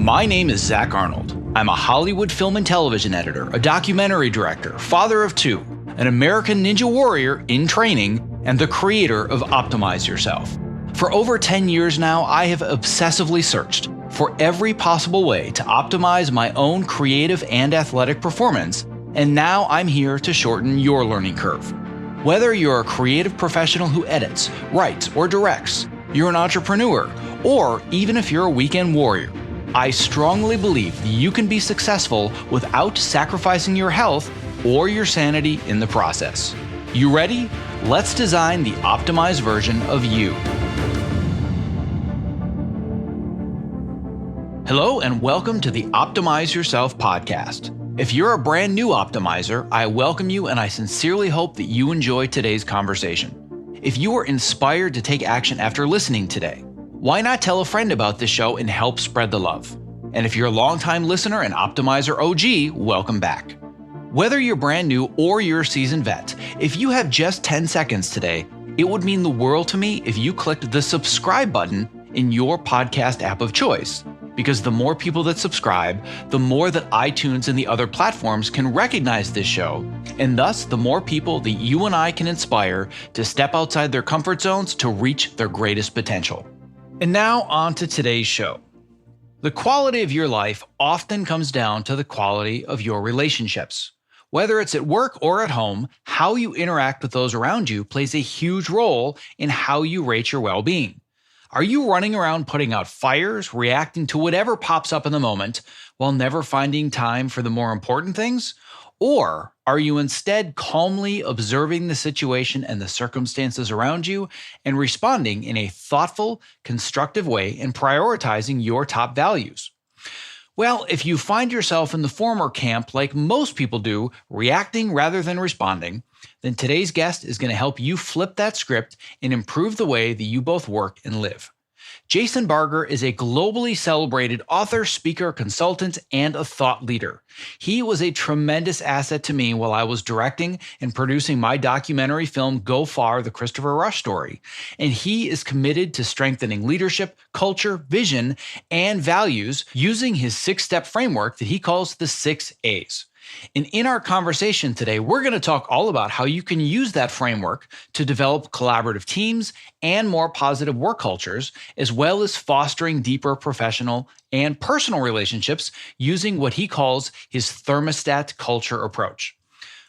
My name is Zach Arnold. I'm a Hollywood film and television editor, a documentary director, father of two, an American Ninja Warrior in training, and the creator of Optimize Yourself. For over 10 years now, I have obsessively searched for every possible way to optimize my own creative and athletic performance, and now I'm here to shorten your learning curve. Whether you're a creative professional who edits, writes, or directs, you're an entrepreneur, or even if you're a weekend warrior, I strongly believe that you can be successful without sacrificing your health or your sanity in the process. You ready? Let's design the optimized version of you. Hello and welcome to the Optimize Yourself podcast. If you're a brand new optimizer, I welcome you and I sincerely hope that you enjoy today's conversation. If you are inspired to take action after listening today, why not tell a friend about this show and help spread the love? And if you're a longtime listener and Optimizer OG, welcome back. Whether you're brand new or you're a seasoned vet, if you have just 10 seconds today, it would mean the world to me if you clicked the subscribe button in your podcast app of choice. Because the more people that subscribe, the more that iTunes and the other platforms can recognize this show, and thus the more people that you and I can inspire to step outside their comfort zones to reach their greatest potential. And now on to today's show. The quality of your life often comes down to the quality of your relationships. Whether it's at work or at home, how you interact with those around you plays a huge role in how you rate your well-being. Are you running around putting out fires, reacting to whatever pops up in the moment, while never finding time for the more important things? Or are you instead calmly observing the situation and the circumstances around you and responding in a thoughtful, constructive way and prioritizing your top values? Well, if you find yourself in the former camp like most people do, reacting rather than responding, then today's guest is going to help you flip that script and improve the way that you both work and live. Jason Barger is a globally celebrated author, speaker, consultant, and a thought leader. He was a tremendous asset to me while I was directing and producing my documentary film Go Far, the Christopher Rush story. And he is committed to strengthening leadership, culture, vision, and values using his 6-step framework that he calls the 6 A's. And in our conversation today, we're going to talk all about how you can use that framework to develop collaborative teams and more positive work cultures, as well as fostering deeper professional and personal relationships using what he calls his Thermostat Culture approach.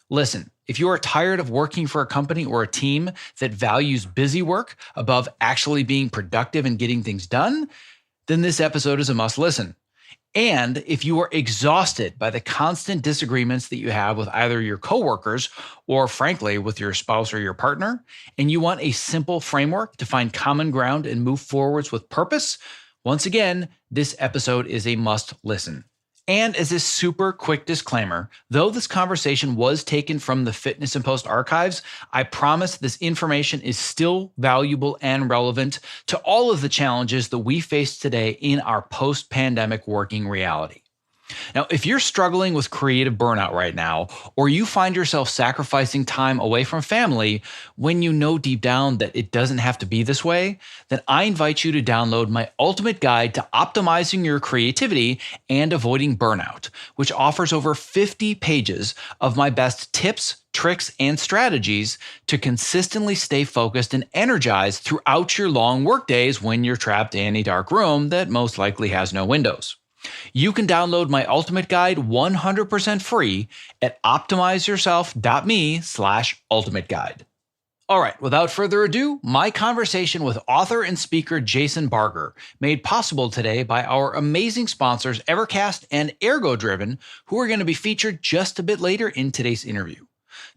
Listen, if you are tired of working for a company or a team that values busy work above actually being productive and getting things done, then this episode is a must listen. And if you are exhausted by the constant disagreements that you have with either your coworkers or, frankly, with your spouse or your partner, and you want a simple framework to find common ground and move forwards with purpose, once again, this episode is a must listen. And as a super quick disclaimer, though this conversation was taken from the Fitness and Post archives, I promise this information is still valuable and relevant to all of the challenges that we face today in our post-pandemic working reality. Now, if you're struggling with creative burnout right now, or you find yourself sacrificing time away from family when you know deep down that it doesn't have to be this way, then I invite you to download my ultimate guide to optimizing your creativity and avoiding burnout, which offers over 50 pages of my best tips, tricks, and strategies to consistently stay focused and energized throughout your long work days when you're trapped in a dark room that most likely has no windows. You can download my ultimate guide 100% free at optimizeyourself.me/ultimate guide. All right, without further ado, my conversation with author and speaker Jason Barger, made possible today by our amazing sponsors Evercast and ErgoDriven, who are going to be featured just a bit later in today's interview.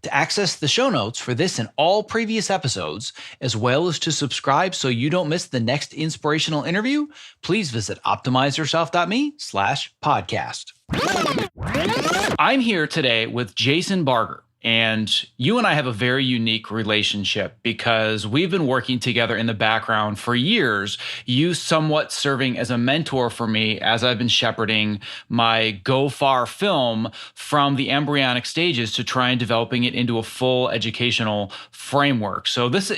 To access the show notes for this and all previous episodes, as well as to subscribe so you don't miss the next inspirational interview, please visit optimizeyourself.me/podcast. I'm here today with Jason Barger. And you and I have a very unique relationship because we've been working together in the background for years, you somewhat serving as a mentor for me as I've been shepherding my Go Far film from the embryonic stages to try and developing it into a full educational framework. So this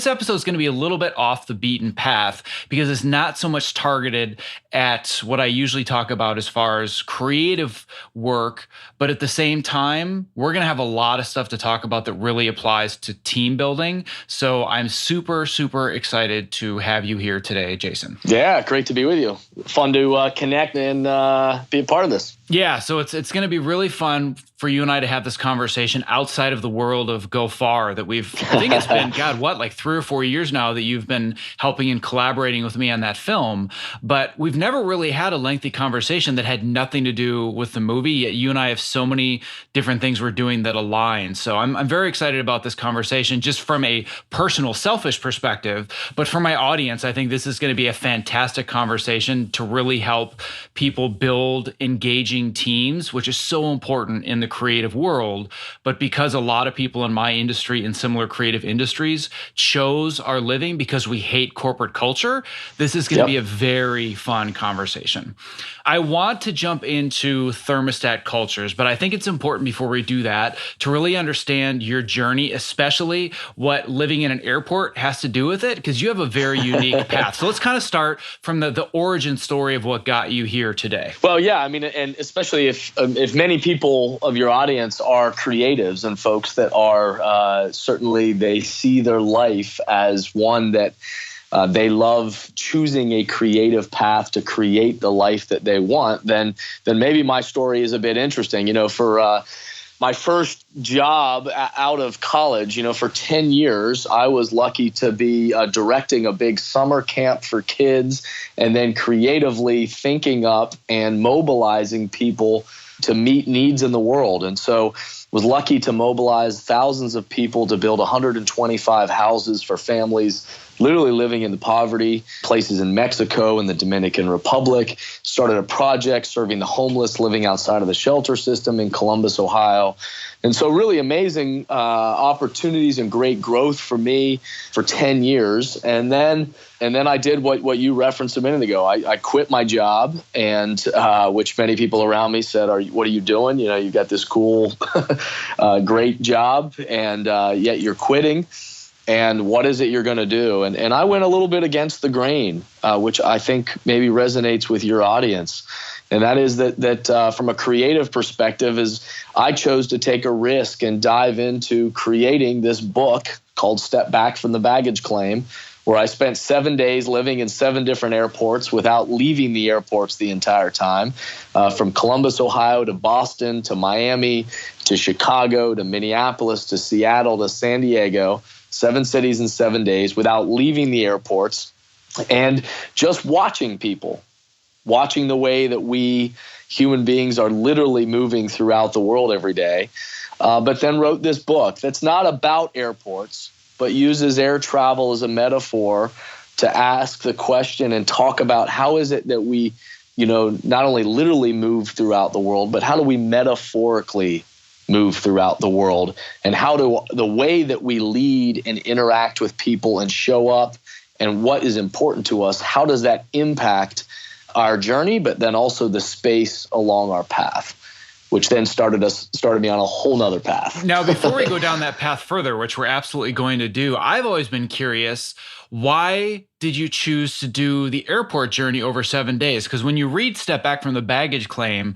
episode is going to be a little bit off the beaten path because it's not so much targeted at what I usually talk about as far as creative work, but at the same time, we're going to have a lot of stuff to talk about that really applies to team building. So I'm super, super excited to have you here today, Jason. Yeah, great to be with you. Fun to connect and be a part of this. Yeah, so it's going to be really fun for you and I to have this conversation outside of the world of Go Far that I think it's been, like 3 or 4 years now that you've been helping and collaborating with me on that film. But we've never really had a lengthy conversation that had nothing to do with the movie, yet you and I have so many different things we're doing that align. So I'm very excited about this conversation just from a personal, selfish perspective. But for my audience, I think this is going to be a fantastic conversation to really help people build engaging teams, which is so important in the creative world. But because a lot of people in my industry and similar creative industries chose our living because we hate corporate culture, this is going to be a very fun conversation. I want to jump into thermostat cultures, but I think it's important before we do that to really understand your journey, especially what living in an airport has to do with it, because you have a very unique path. So let's kind of start from the origin story of what got you here today. Well, yeah, I mean, and especially if many people of your audience are creatives and folks that are certainly they see their life as one that they love choosing a creative path to create the life that they want, then maybe my story is a bit interesting. You know, for my first job out of college, for 10 years, I was lucky to be directing a big summer camp for kids and then creatively thinking up and mobilizing people to meet needs in the world. And so was lucky to mobilize thousands of people to build 125 houses for families literally living in the poverty, places in Mexico and the Dominican Republic, started a project serving the homeless living outside of the shelter system in Columbus, Ohio. And so really amazing opportunities and great growth for me for 10 years. And then I did what you referenced a minute ago. I quit my job, and which many people around me said, what are you doing? You've got this cool, great job, and yet you're quitting. And what is it you're going to do? And I went a little bit against the grain, which I think maybe resonates with your audience. And that is that from a creative perspective is I chose to take a risk and dive into creating this book called Step Back from the Baggage Claim, where I spent 7 days living in 7 different airports without leaving the airports the entire time, from Columbus, Ohio to Boston to Miami to Chicago to Minneapolis to Seattle to San Diego. 7 cities in 7 days without leaving the airports, and just watching people, watching the way that we human beings are literally moving throughout the world every day. But then wrote this book that's not about airports, but uses air travel as a metaphor to ask the question and talk about how is it that we, not only literally move throughout the world, but how do we metaphorically move throughout the world, and how do the way that we lead and interact with people and show up and what is important to us, how does that impact our journey, but then also the space along our path, which then started me on a whole nother path. Now, before we go down that path further, which we're absolutely going to do, I've always been curious, why did you choose to do the airport journey over 7 days? Because when you read Step Back from the Baggage Claim,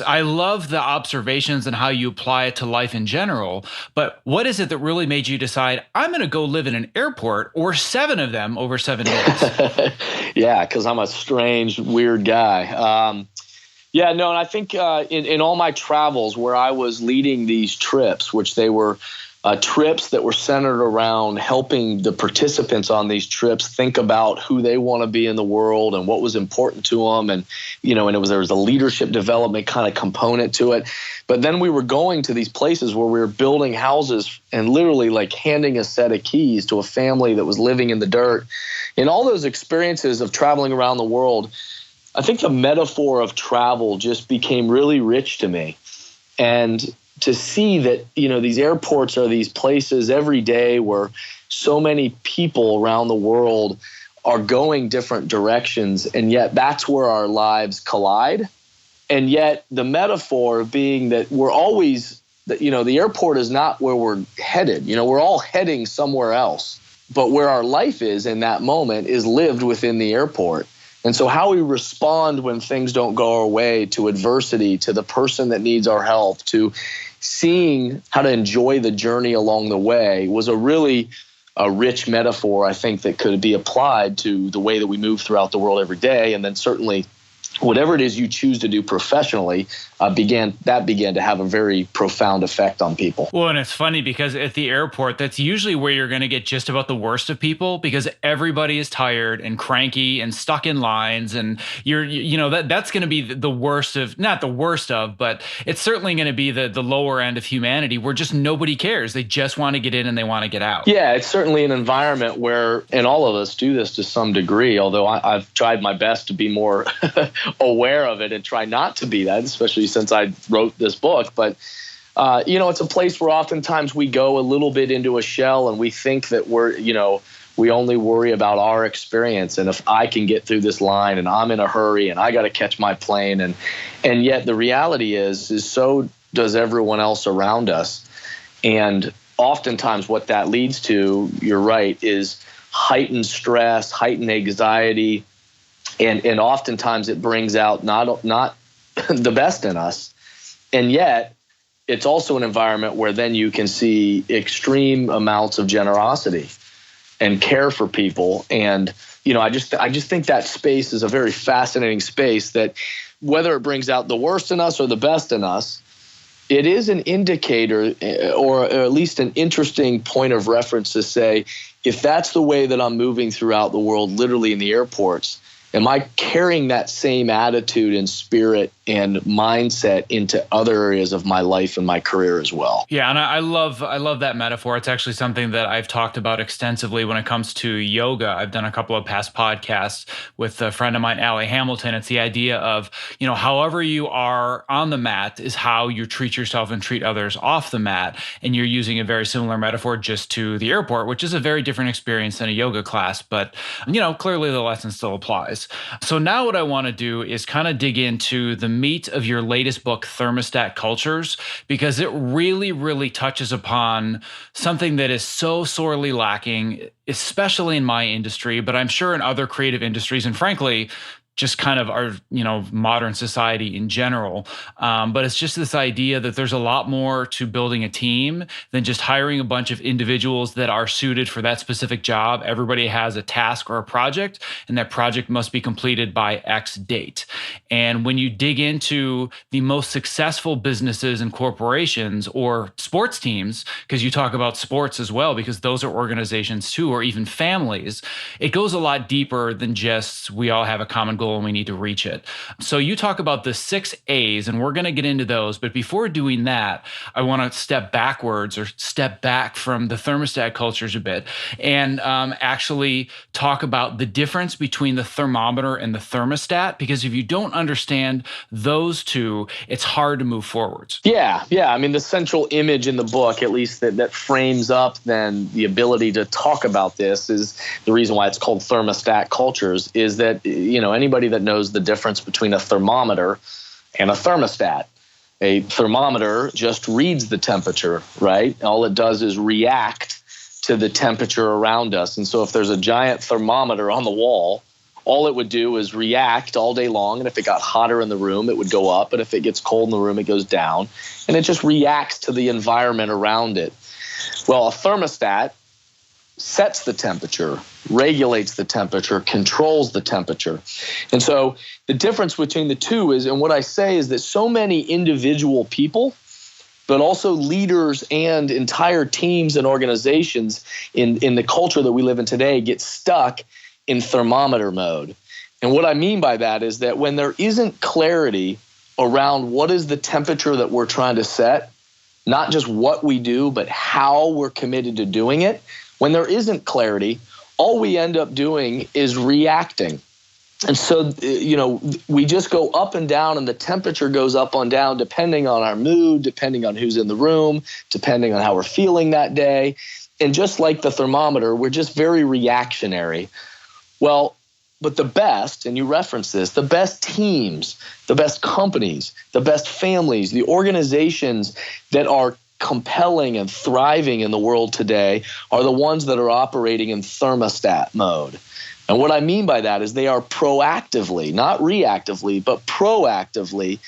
I love the observations and how you apply it to life in general. But what is it that really made you decide, I'm going to go live in an airport, or 7 of them over 7 days? Yeah, because I'm a strange, weird guy. And I think in all my travels where I was leading these trips, which they were trips that were centered around helping the participants on these trips think about who they want to be in the world and what was important to them. And, there was a leadership development kind of component to it. But then we were going to these places where we were building houses and literally like handing a set of keys to a family that was living in the dirt. In all those experiences of traveling around the world, I think the metaphor of travel just became really rich to me. And to see that, these airports are these places every day where so many people around the world are going different directions, and yet that's where our lives collide. And yet the metaphor being that we're always, the airport is not where we're headed. We're all heading somewhere else. But where our life is in that moment is lived within the airport. And so how we respond when things don't go our way, to adversity, to the person that needs our help, to seeing how to enjoy the journey along the way, was a rich metaphor, I think, that could be applied to the way that we move throughout the world every day. And then certainly whatever it is you choose to do professionally began to have a very profound effect on people. Well, and it's funny because at the airport, that's usually where you're going to get just about the worst of people, because everybody is tired and cranky and stuck in lines, and that's going to be the worst of, not the worst of, but it's certainly going to be the lower end of humanity, where just nobody cares. They just want to get in and they want to get out. Yeah, it's certainly an environment where, and all of us do this to some degree, although I've tried my best to be more aware of it and try not to be that, especially since I wrote this book. But, it's a place where oftentimes we go a little bit into a shell and we think that we only worry about our experience. And if I can get through this line and I'm in a hurry and I got to catch my plane. And yet the reality is so does everyone else around us. And oftentimes what that leads to, you're right, is heightened stress, heightened anxiety. And oftentimes it brings out not the best in us. And yet it's also an environment where then you can see extreme amounts of generosity and care for people. And, I just think that space is a very fascinating space, that whether it brings out the worst in us or the best in us, it is an indicator, or at least an interesting point of reference to say, if that's the way that I'm moving throughout the world, literally in the airports, am I carrying that same attitude and spirit and mindset into other areas of my life and my career as well? Yeah, and I love that metaphor. It's actually something that I've talked about extensively when it comes to yoga. I've done a couple of past podcasts with a friend of mine, Allie Hamilton. It's the idea of, however you are on the mat is how you treat yourself and treat others off the mat. And you're using a very similar metaphor just to the airport, which is a very different experience than a yoga class. But, clearly the lesson still applies. So now what I want to do is kind of dig into the meat of your latest book, Thermostat Cultures, because it really, really touches upon something that is so sorely lacking, especially in my industry, but I'm sure in other creative industries, and frankly, just kind of our, modern society in general. But it's just this idea that there's a lot more to building a team than just hiring a bunch of individuals that are suited for that specific job. Everybody has a task or a project, and that project must be completed by X date. And when you dig into the most successful businesses and corporations or sports teams, because you talk about sports as well, because those are organizations too, or even families, it goes a lot deeper than just we all have a common goal and we need to reach it. So you talk about the 6 A's, and we're going to get into those. But before doing that, I want to step backwards, or step back from the thermostat cultures a bit, and actually talk about the difference between the thermometer and the thermostat, because if you don't understand those two, it's hard to move forwards. Yeah. I mean, the central image in the book, at least that frames up then the ability to talk about this, is the reason why it's called Thermostat Cultures, is that, anybody that knows the difference between a thermometer and a thermostat. A thermometer just reads the temperature, right? All it does is react to the temperature around us. And so if there's a giant thermometer on the wall, all it would do is react all day long. And if it got hotter in the room, it would go up. And if it gets cold in the room, it goes down. And it just reacts to the environment around it. Well, a thermostat sets the temperature, regulates the temperature, controls the temperature. And so the difference between the two is, and what I say is that so many individual people, but also leaders and entire teams and organizations in the culture that we live in today, get stuck in thermometer mode. And what I mean by that is that when there isn't clarity around what is the temperature that we're trying to set, not just what we do, but how we're committed to doing it, when there isn't clarity, all we end up doing is reacting. And so, we just go up and down, and the temperature goes up and down depending on our mood, depending on who's in the room, depending on how we're feeling that day. And just like the thermometer, we're just very reactionary. Well, but the best, and you reference this, the best teams, the best companies, the best families, the organizations that are compelling and thriving in the world today are the ones that are operating in thermostat mode. And what I mean by that is they are proactively, not reactively, but proactively,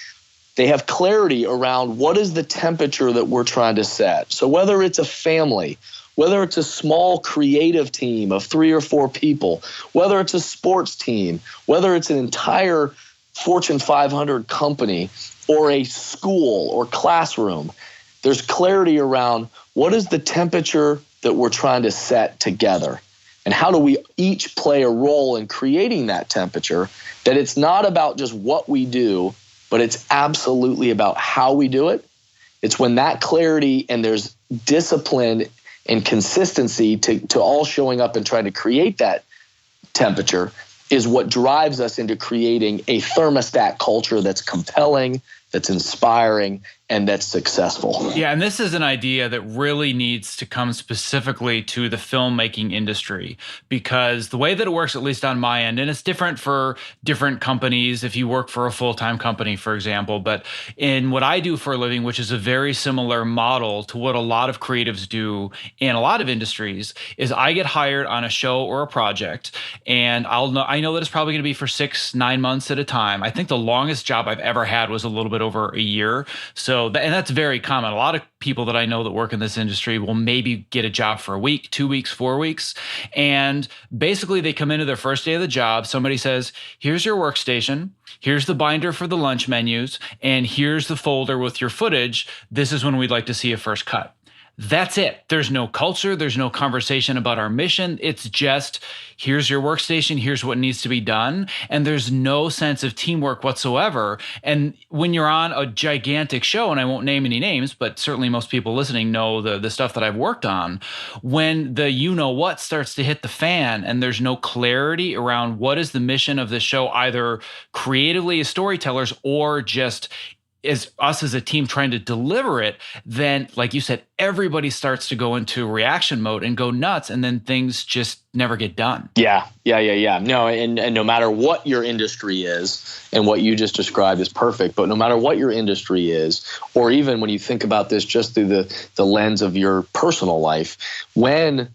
they have clarity around what is the temperature that we're trying to set. So whether it's a family, whether it's a small creative team of 3 or 4 people, whether it's a sports team, whether it's an entire Fortune 500 company or a school or classroom, there's clarity around what is the temperature that we're trying to set together. And how do we each play a role in creating that temperature, that it's not about just what we do, but it's absolutely about how we do it. It's when that clarity and there's discipline and consistency to all showing up and trying to create that temperature is what drives us into creating a thermostat culture that's compelling, that's inspiring, and that's successful. Yeah, and this is an idea that really needs to come specifically to the filmmaking industry, because the way that it works, at least on my end, and it's different for different companies if you work for a full-time company, for example, but in what I do for a living, which is a very similar model to what a lot of creatives do in a lot of industries, is I get hired on a show or a project, and I know that it's probably going to be for 6-9 months at a time. I think the longest job I've ever had was a little bit over a year. And that's very common. A lot of people that I know that work in this industry will maybe get a job for a week, 2 weeks, 4 weeks. And basically they come into their first day of the job. Somebody says, here's your workstation. Here's the binder for the lunch menus. And here's the folder with your footage. This is when we'd like to see a first cut. That's it. There's no culture. There's no conversation about our mission. It's just, here's your workstation. Here's what needs to be done. And there's no sense of teamwork whatsoever. And when you're on a gigantic show, and I won't name any names, but certainly most people listening know the stuff that I've worked on, when the you-know-what starts to hit the fan and there's no clarity around what is the mission of the show, either creatively as storytellers or just is us as a team trying to deliver it, then, like you said, everybody starts to go into reaction mode and go nuts, and then things just never get done. Yeah. No, and no matter what your industry is, and what you just described is perfect, but no matter what your industry is, or even when you think about this just through the lens of your personal life, when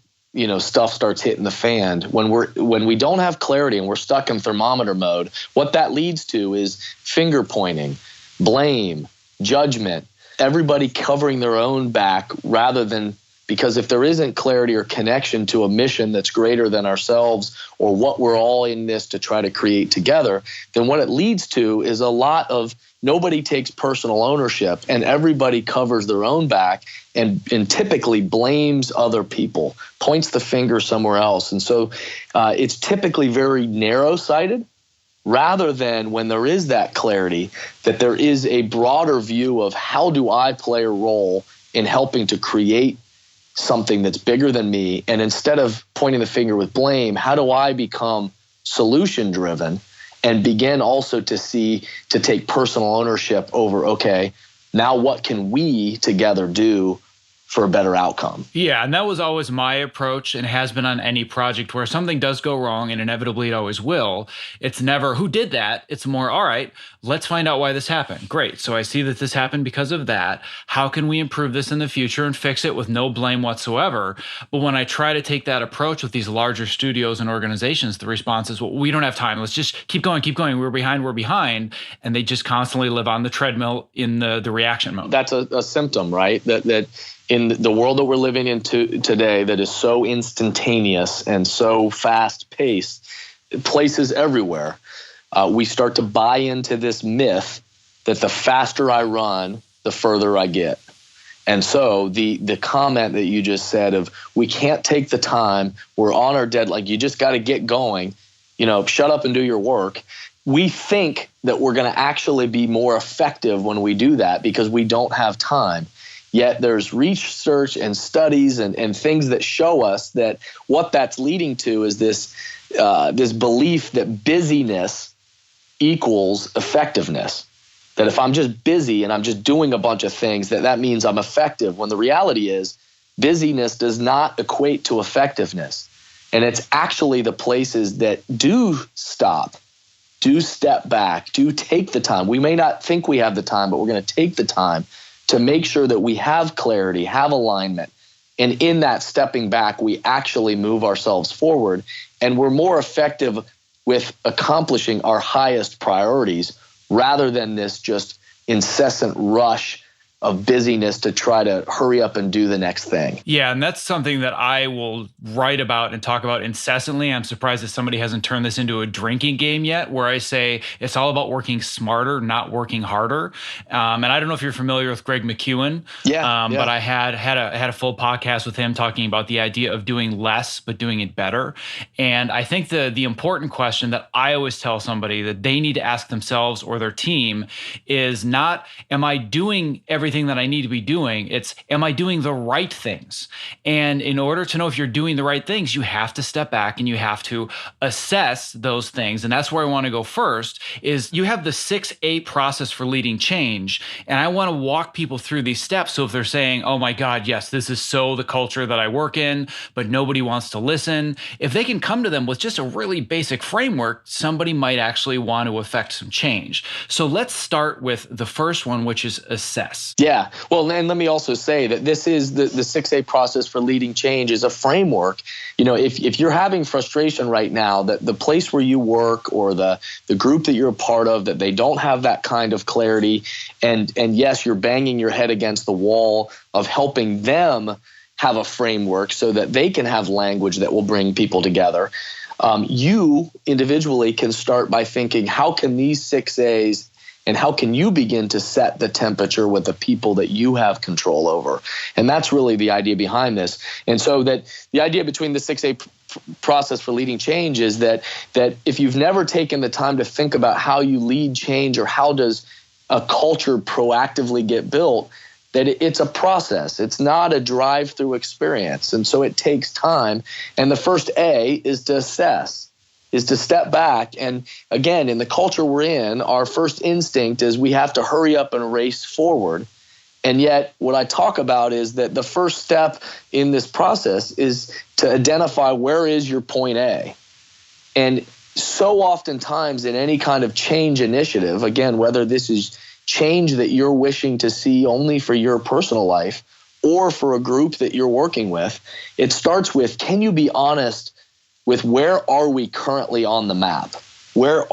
stuff starts hitting the fan, when we don't have clarity and we're stuck in thermometer mode, what that leads to is finger pointing, blame, judgment, everybody covering their own back rather than, because if there isn't clarity or connection to a mission that's greater than ourselves or what we're all in this to try to create together, then what it leads to is a lot of nobody takes personal ownership and everybody covers their own back and typically blames other people, points the finger somewhere else. And so it's typically very narrow-sighted, rather than when there is that clarity, that there is a broader view of how do I play a role in helping to create something that's bigger than me. And instead of pointing the finger with blame, how do I become solution driven and begin also to take personal ownership over, okay, now what can we together do for a better outcome? Yeah, and that was always my approach and has been on any project where something does go wrong, and inevitably it always will. It's never, who did that? It's more, all right, let's find out why this happened. Great, so I see that this happened because of that. How can we improve this in the future and fix it with no blame whatsoever? But when I try to take that approach with these larger studios and organizations, the response is, well, we don't have time. Let's just keep going. We're behind. And they just constantly live on the treadmill in the reaction mode. That's a symptom, right? That in the world that we're living in today that is so instantaneous and so fast-paced, places everywhere, we start to buy into this myth that the faster I run, the further I get. And so the comment that you just said of we can't take the time, we're on our deadline, you just got to get going, shut up and do your work. We think that we're going to actually be more effective when we do that because we don't have time. Yet there's research and studies and things that show us that what that's leading to is this this belief that busyness equals effectiveness. That if I'm just busy and I'm just doing a bunch of things, that means I'm effective, when the reality is busyness does not equate to effectiveness. And it's actually the places that do stop, do step back, do take the time. We may not think we have the time, but we're going to take the time to make sure that we have clarity, have alignment. And in that stepping back, we actually move ourselves forward, and we're more effective with accomplishing our highest priorities rather than this just incessant rush of busyness to try to hurry up and do the next thing. Yeah, and that's something that I will write about and talk about incessantly. I'm surprised that somebody hasn't turned this into a drinking game yet, where I say it's all about working smarter, not working harder. And I don't know if you're familiar with Greg McEwen, but I had a full podcast with him talking about the idea of doing less but doing it better. And I think the important question that I always tell somebody that they need to ask themselves or their team is not, am I doing everything that I need to be doing? It's, am I doing the right things? And in order to know if you're doing the right things, you have to step back and you have to assess those things. And that's where I want to go first, is you have the 6A process for leading change. And I want to walk people through these steps. So if they're saying, oh my God, yes, this is so the culture that I work in, but nobody wants to listen, if they can come to them with just a really basic framework, somebody might actually want to affect some change. So let's start with the first one, which is assess. Yeah. Well, and let me also say that this is the 6A process for leading change is a framework. You know, if you're having frustration right now, that the place where you work or the group that you're a part of, that they don't have that kind of clarity, and yes, you're banging your head against the wall of helping them have a framework so that they can have language that will bring people together. You individually can start by thinking, how can these 6As and how can you begin to set the temperature with the people that you have control over? And that's really the idea behind this. And so that the idea between the 6A process for leading change is that if you've never taken the time to think about how you lead change or how does a culture proactively get built, that it's a process. It's not a drive-through experience. And so it takes time. And the first A is to assess, is to step back. And again, in the culture we're in, our first instinct is we have to hurry up and race forward. And yet what I talk about is that the first step in this process is to identify where is your point A. And so oftentimes in any kind of change initiative, again, whether this is change that you're wishing to see only for your personal life or for a group that you're working with, it starts with, can you be honest with where are we currently on the map? Where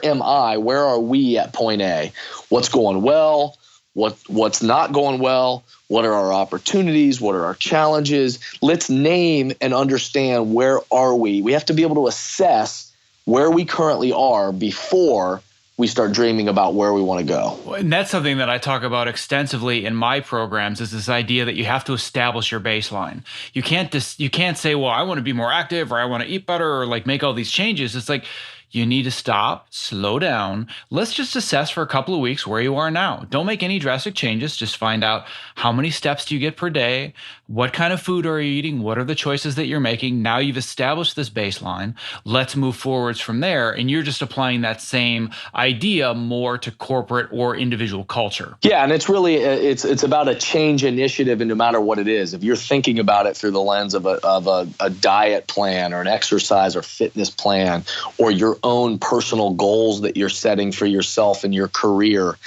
am I? Where are we at point A? What's going well? What's not going well? What are our opportunities? What are our challenges? Let's name and understand where are we. We have to be able to assess where we currently are before we start dreaming about where we want to go. And that's something that I talk about extensively in my programs, is this idea that you have to establish your baseline. You can't say, well, I want to be more active or I want to eat better or like make all these changes. It's like, you need to stop, slow down. Let's just assess for a couple of weeks where you are now. Don't make any drastic changes. Just find out how many steps do you get per day? What kind of food are you eating? What are the choices that you're making? Now you've established this baseline. Let's move forwards from there. And you're just applying that same idea more to corporate or individual culture. Yeah, and it's really it's about a change initiative, and no matter what it is, if you're thinking about it through the lens of a diet plan or an exercise or fitness plan or your own personal goals that you're setting for yourself and your career,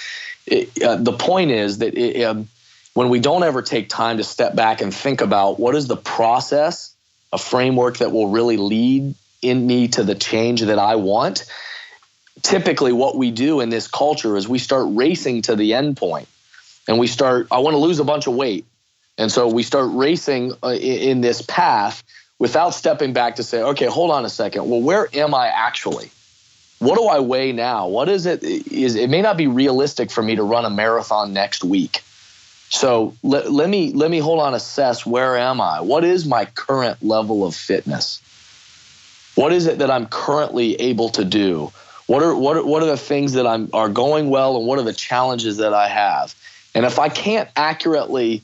the point is that when we don't ever take time to step back and think about what is the process, a framework that will really lead in me to the change that I want, typically what we do in this culture is we start racing to the end point, and I want to lose a bunch of weight. And so we start racing in this path without stepping back to say, okay, hold on a second. Well, where am I actually? What do I weigh now? What is it? It may not be realistic for me to run a marathon next week. So let me hold on, assess where am I? What is my current level of fitness? What is it that I'm currently able to do? What are the things that are going well, and what are the challenges that I have? And if I can't accurately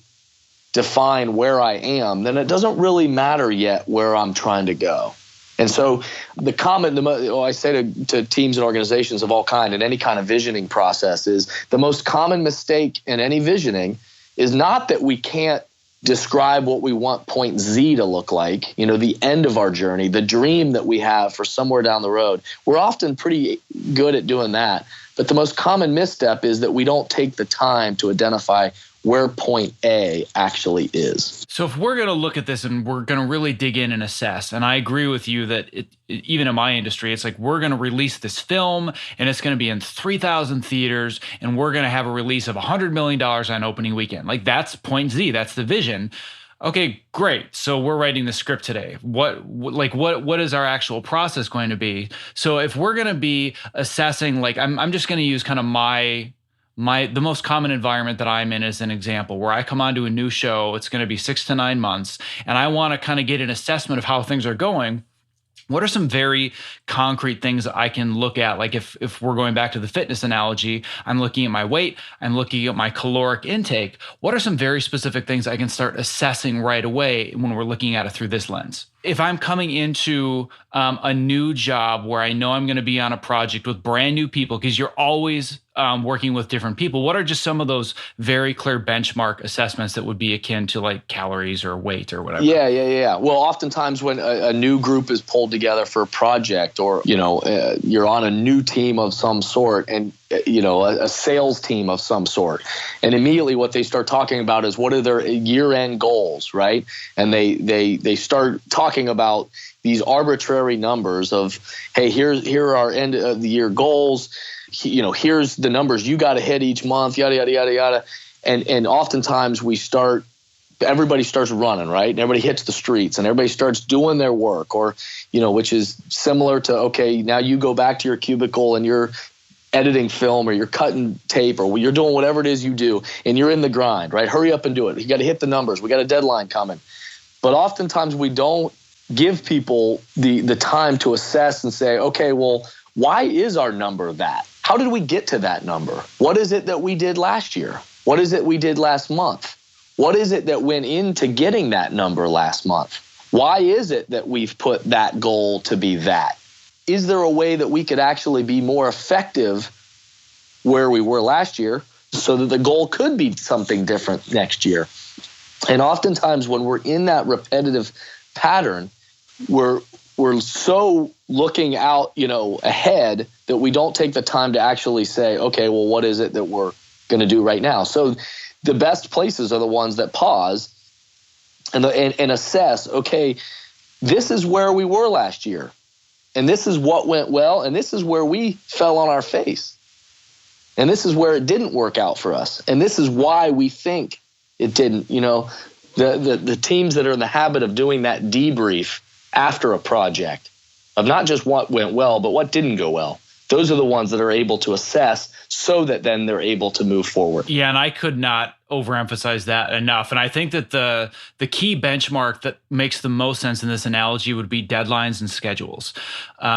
define where I am, then it doesn't really matter yet where I'm trying to go. And so I say to teams and organizations of all kind in any kind of visioning process is the most common mistake in any visioning is not that we can't describe what we want point Z to look like, the end of our journey, the dream that we have for somewhere down the road. We're often pretty good at doing that. But the most common misstep is that we don't take the time to identify where point A actually is. So if we're going to look at this and we're going to really dig in and assess, and I agree with you that even in my industry, it's like we're going to release this film and it's going to be in 3,000 theaters and we're going to have a release of $100 million on opening weekend. Like that's point Z, that's the vision. Okay, great. So we're writing the script today. What is our actual process going to be? So if we're going to be assessing, like I'm just going to use kind of the most common environment that I'm in as an example, where I come onto a new show, it's going to be 6 to 9 months, and I want to kind of get an assessment of how things are going. What are some very concrete things that I can look at? Like if we're going back to the fitness analogy, I'm looking at my weight, I'm looking at my caloric intake. What are some very specific things I can start assessing right away when we're looking at it through this lens? If I'm coming into a new job where I know I'm going to be on a project with brand new people, because you're always working with different people, what are just some of those very clear benchmark assessments that would be akin to like calories or weight or whatever? Yeah. Well, oftentimes when a new group is pulled together for a project, or you're on a new team of some sort, and a sales team of some sort, and immediately what they start talking about is what are their year-end goals, right? And they start talking about these arbitrary numbers of, hey, here are our end of the year goals. Here's the numbers you got to hit each month, yada yada yada yada. And oftentimes everybody starts running, right? And everybody hits the streets and everybody starts doing their work, or which is similar to, okay, now you go back to your cubicle and you're editing film or you're cutting tape or you're doing whatever it is you do, and you're in the grind, right? Hurry up and do it. You got to hit the numbers. We got a deadline coming. But oftentimes we don't give people the time to assess and say, okay, well, why is our number that? How did we get to that number? What is it that we did last year? What is it we did last month? What is it that went into getting that number last month? Why is it that we've put that goal to be that? Is there a way that we could actually be more effective where we were last year so that the goal could be something different next year? And oftentimes when we're in that repetitive pattern, we're so looking out, ahead that we don't take the time to actually say, okay, well, what is it that we're going to do right now? So the best places are the ones that pause and assess, okay, this is where we were last year, and this is what went well, and this is where we fell on our face, and this is where it didn't work out for us, and this is why we think it didn't. The teams that are in the habit of doing that debrief after a project of not just what went well, but what didn't go well. Those are the ones that are able to assess so that then they're able to move forward. Yeah, and I could not overemphasize that enough. And I think that the key benchmark that makes the most sense in this analogy would be deadlines and schedules.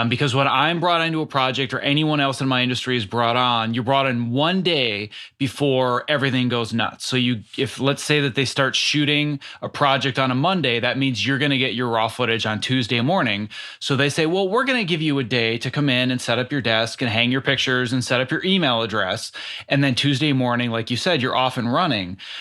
Because when I'm brought into a project, or anyone else in my industry is brought on, you're brought in one day before everything goes nuts. So if let's say that they start shooting a project on a Monday, that means you're going to get your raw footage on Tuesday morning. So they say, well, we're going to give you a day to come in and set up your desk and hang your pictures and set up your email address. And then Tuesday morning, like you said, you're off and running.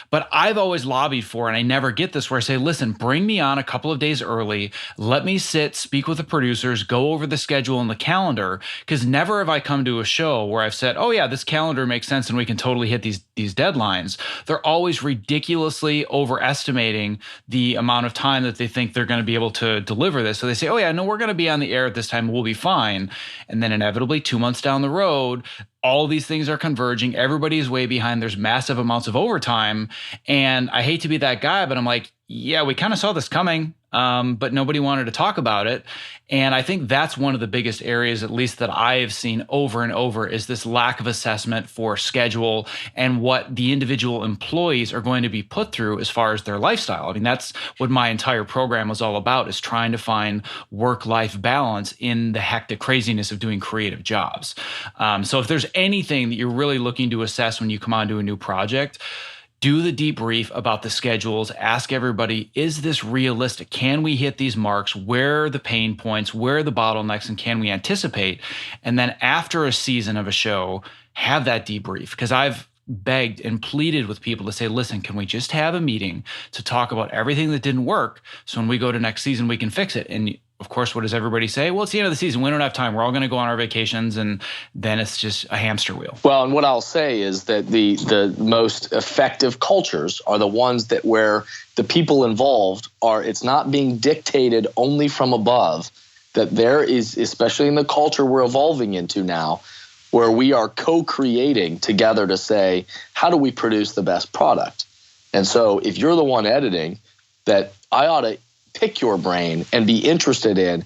But I've always lobbied for, and I never get this, where I say, listen, bring me on a couple of days early. Let me speak with the producers, go over the schedule and the calendar, because never have I come to a show where I've said, oh yeah, this calendar makes sense and we can totally hit these deadlines. They're always ridiculously overestimating the amount of time that they think they're going to be able to deliver this. So they say, oh yeah, no, we're going to be on the air at this time. We'll be fine. And then inevitably 2 months down the road, all of these things are converging. Everybody's way behind. There's massive amounts of overtime. And I hate to be that guy, but I'm like, yeah, we kind of saw this coming, but nobody wanted to talk about it. And I think that's one of the biggest areas, at least that I've seen over and over, is this lack of assessment for schedule and what the individual employees are going to be put through as far as their lifestyle. I mean, that's what my entire program was all about, is trying to find work-life balance in the hectic craziness of doing creative jobs. So if there's anything that you're really looking to assess when you come onto a new project, do the debrief about the schedules, ask everybody, is this realistic? Can we hit these marks? Where are the pain points? Where are the bottlenecks? And can we anticipate? And then after a season of a show, have that debrief. Because I've begged and pleaded with people to say, listen, can we just have a meeting to talk about everything that didn't work? So when we go to next season, we can fix it. And of course, what does everybody say? Well, it's the end of the season. We don't have time. We're all going to go on our vacations, and then it's just a hamster wheel. Well, and what I'll say is that the most effective cultures are the ones that where the people involved are, it's not being dictated only from above, that there is, especially in the culture we're evolving into now, where we are co-creating together to say, how do we produce the best product? And so if you're the one editing, that I ought to pick your brain and be interested in,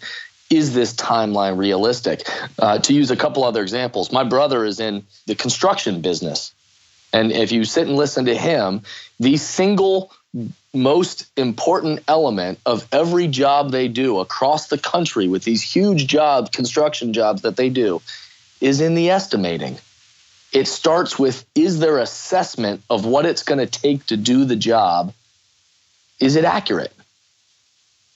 is this timeline realistic? To use a couple other examples, my brother is in the construction business. And if you sit and listen to him, the single most important element of every job they do across the country with these huge jobs, construction jobs that they do, is in the estimating. It starts with, is their assessment of what it's going to take to do the job, is it accurate?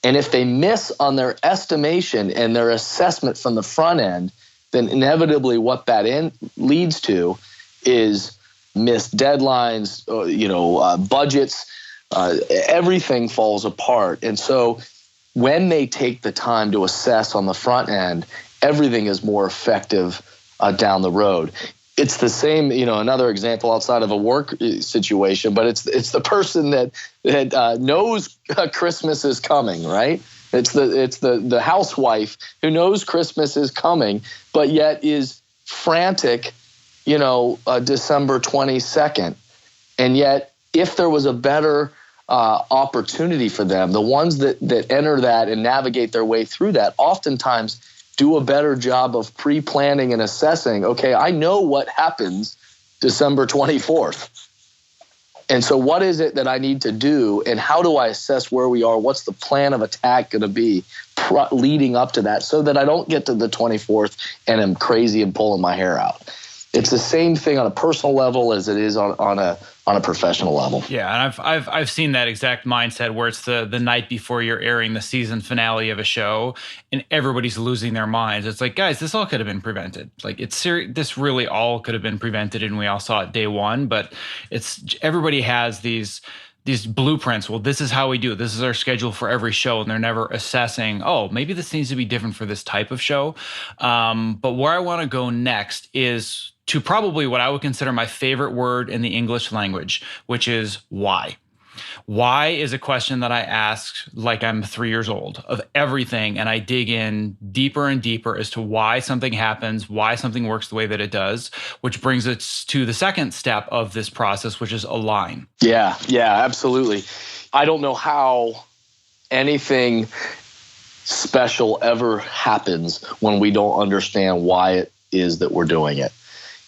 And if they miss on their estimation and their assessment from the front end, then inevitably what that leads to is missed deadlines, budgets, everything falls apart. And so when they take the time to assess on the front end, everything is more effective down the road. It's the same, another example outside of a work situation, but it's the person that knows Christmas is coming, right? It's the housewife who knows Christmas is coming, but yet is frantic, December 22nd. And yet, if there was a better opportunity for them, the ones that enter that and navigate their way through that, oftentimes do a better job of pre-planning and assessing, okay, I know what happens December 24th. And so what is it that I need to do, and how do I assess where we are? What's the plan of attack going to be leading up to that, so that I don't get to the 24th and am crazy and pulling my hair out? It's the same thing on a personal level as it is on a professional level. Yeah, and I've seen that exact mindset where it's the night before you're airing the season finale of a show, and everybody's losing their minds. It's like, guys, this all could have been prevented. Like, it's serious. This really all could have been prevented, and we all saw it day one. But it's everybody has these blueprints. Well, this is how we do it. This is our schedule for every show. And they're never assessing, oh, maybe this needs to be different for this type of show. But where I want to go next is to probably what I would consider my favorite word in the English language, which is why. Why is a question that I ask like I'm 3 years old of everything, and I dig in deeper and deeper as to why something happens, why something works the way that it does, which brings us to the second step of this process, which is align. Yeah, absolutely. I don't know how anything special ever happens when we don't understand why it is that we're doing it.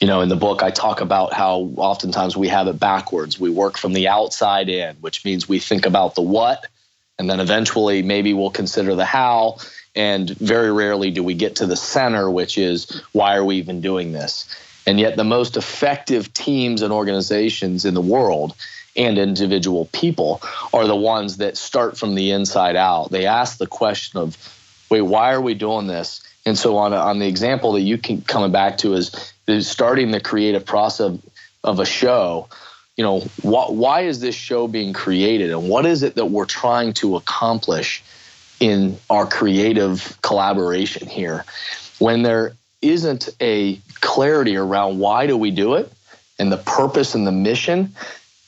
In the book, I talk about how oftentimes we have it backwards. We work from the outside in, which means we think about the what, and then eventually maybe we'll consider the how. And very rarely do we get to the center, which is, why are we even doing this? And yet the most effective teams and organizations in the world and individual people are the ones that start from the inside out. They ask the question of, wait, why are we doing this? And so on the example that you keep coming back to is starting the creative process of a show, why is this show being created, and what is it that we're trying to accomplish in our creative collaboration here? When there isn't a clarity around why do we do it and the purpose and the mission,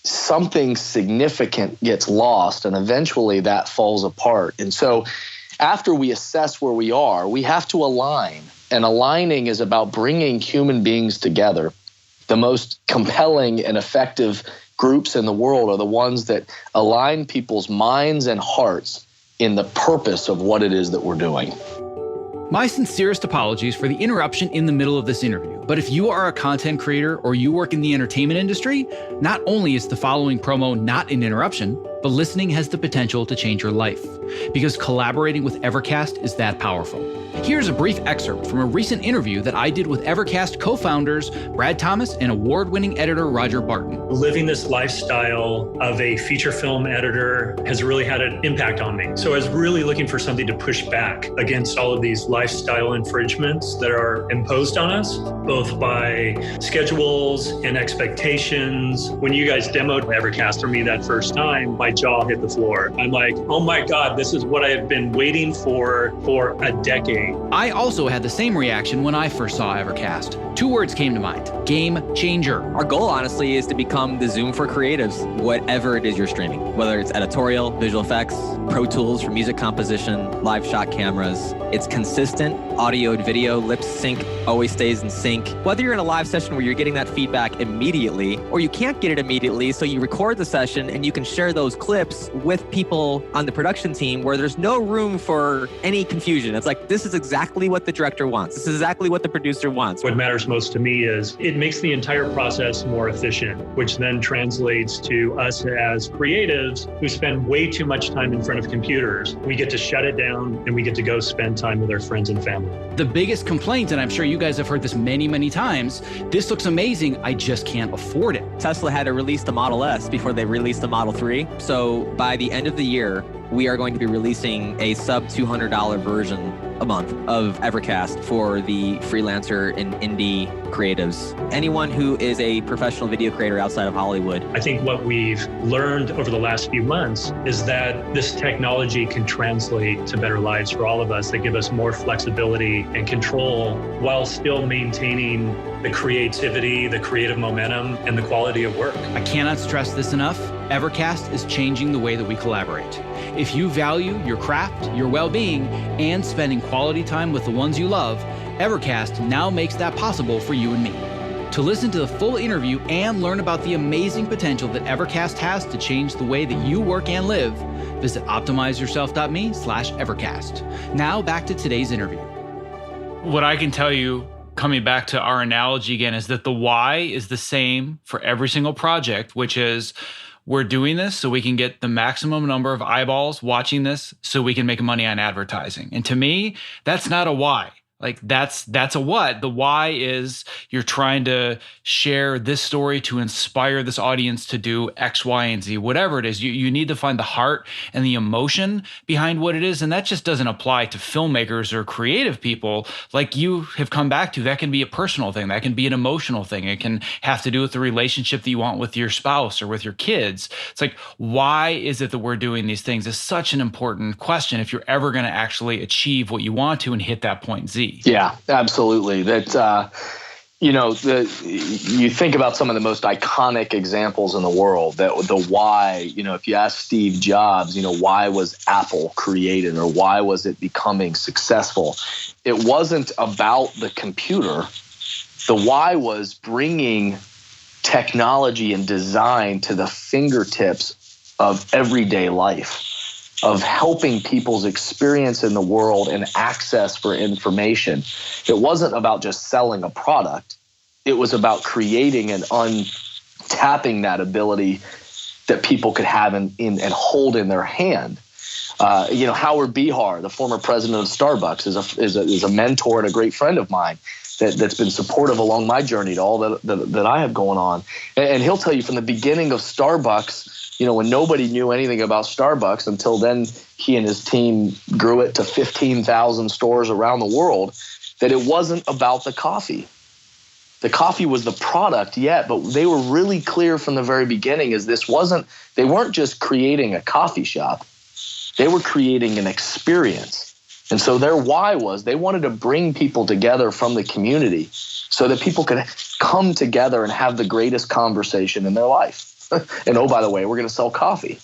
something significant gets lost, and eventually that falls apart. And so after we assess where we are, we have to align. And aligning is about bringing human beings together. The most compelling and effective groups in the world are the ones that align people's minds and hearts in the purpose of what it is that we're doing. My sincerest apologies for the interruption in the middle of this interview. But if you are a content creator or you work in the entertainment industry, not only is the following promo not an interruption, but listening has the potential to change your life, because collaborating with Evercast is that powerful. Here's a brief excerpt from a recent interview that I did with Evercast co-founders Brad Thomas and award-winning editor Roger Barton. Living this lifestyle of a feature film editor has really had an impact on me. So I was really looking for something to push back against all of these lifestyle infringements that are imposed on us, both by schedules and expectations. When you guys demoed Evercast for me that first time, my jaw hit the floor. I'm like, oh my God, this is what I have been waiting for a decade. I also had the same reaction when I first saw Evercast. 2 words came to mind: game changer. Our goal, honestly, is to become the Zoom for creatives, whatever it is you're streaming, whether it's editorial, visual effects, Pro Tools for music composition, live shot cameras. It's consistent audio and video, lip sync, always stays in sync. Whether you're in a live session where you're getting that feedback immediately, or you can't get it immediately, so you record the session and you can share those clips with people on the production team where there's no room for any confusion. It's like, this is exactly what the director wants. This is exactly what the producer wants. What matters most to me is it makes the entire process more efficient, which then translates to us as creatives who spend way too much time in front of computers. We get to shut it down and we get to go spend time with our friends and family. The biggest complaint, and I'm sure you guys have heard this many, many times, this looks amazing, I just can't afford it. Tesla had to release the Model S before they released the Model 3. So by the end of the year, we are going to be releasing a sub $200 version a month of Evercast for the freelancer and indie creatives. Anyone who is a professional video creator outside of Hollywood. I think what we've learned over the last few months is that this technology can translate to better lives for all of us, that give us more flexibility and control while still maintaining the creativity, the creative momentum, and the quality of work. I cannot stress this enough. Evercast is changing the way that we collaborate. If you value your craft, your well-being, and spending quality time with the ones you love, Evercast now makes that possible for you and me. To listen to the full interview and learn about the amazing potential that Evercast has to change the way that you work and live, visit optimizeyourself.me/Evercast. Now back to today's interview. What I can tell you, coming back to our analogy again, is that the why is the same for every single project, which is we're doing this so we can get the maximum number of eyeballs watching this so we can make money on advertising. And to me, that's not a why. Like that's a what. The why is you're trying to share this story to inspire this audience to do X, Y, and Z, whatever it is. You need to find the heart and the emotion behind what it is. And that just doesn't apply to filmmakers or creative people like you have come back to. That can be a personal thing. That can be an emotional thing. It can have to do with the relationship that you want with your spouse or with your kids. It's like, why is it that we're doing these things? Is such an important question if you're ever going to actually achieve what you want to and hit that point Z. Yeah, absolutely. That, you think about some of the most iconic examples in the world, that the why, if you ask Steve Jobs, why was Apple created or why was it becoming successful? It wasn't about the computer. The why was bringing technology and design to the fingertips of everyday life, of helping people's experience in the world and access for information. It wasn't about just selling a product. It was about creating and untapping that ability that people could have and hold in their hand. Howard Behar, the former president of Starbucks, is a mentor and a great friend of mine that's been supportive along my journey to all that I have going on. And he'll tell you from the beginning of Starbucks, when nobody knew anything about Starbucks until then, he and his team grew it to 15,000 stores around the world, that it wasn't about the coffee. The coffee was the product, but they were really clear from the very beginning they weren't just creating a coffee shop. They were creating an experience. And so their why was they wanted to bring people together from the community so that people could come together and have the greatest conversation in their life. And oh, by the way, we're going to sell coffee.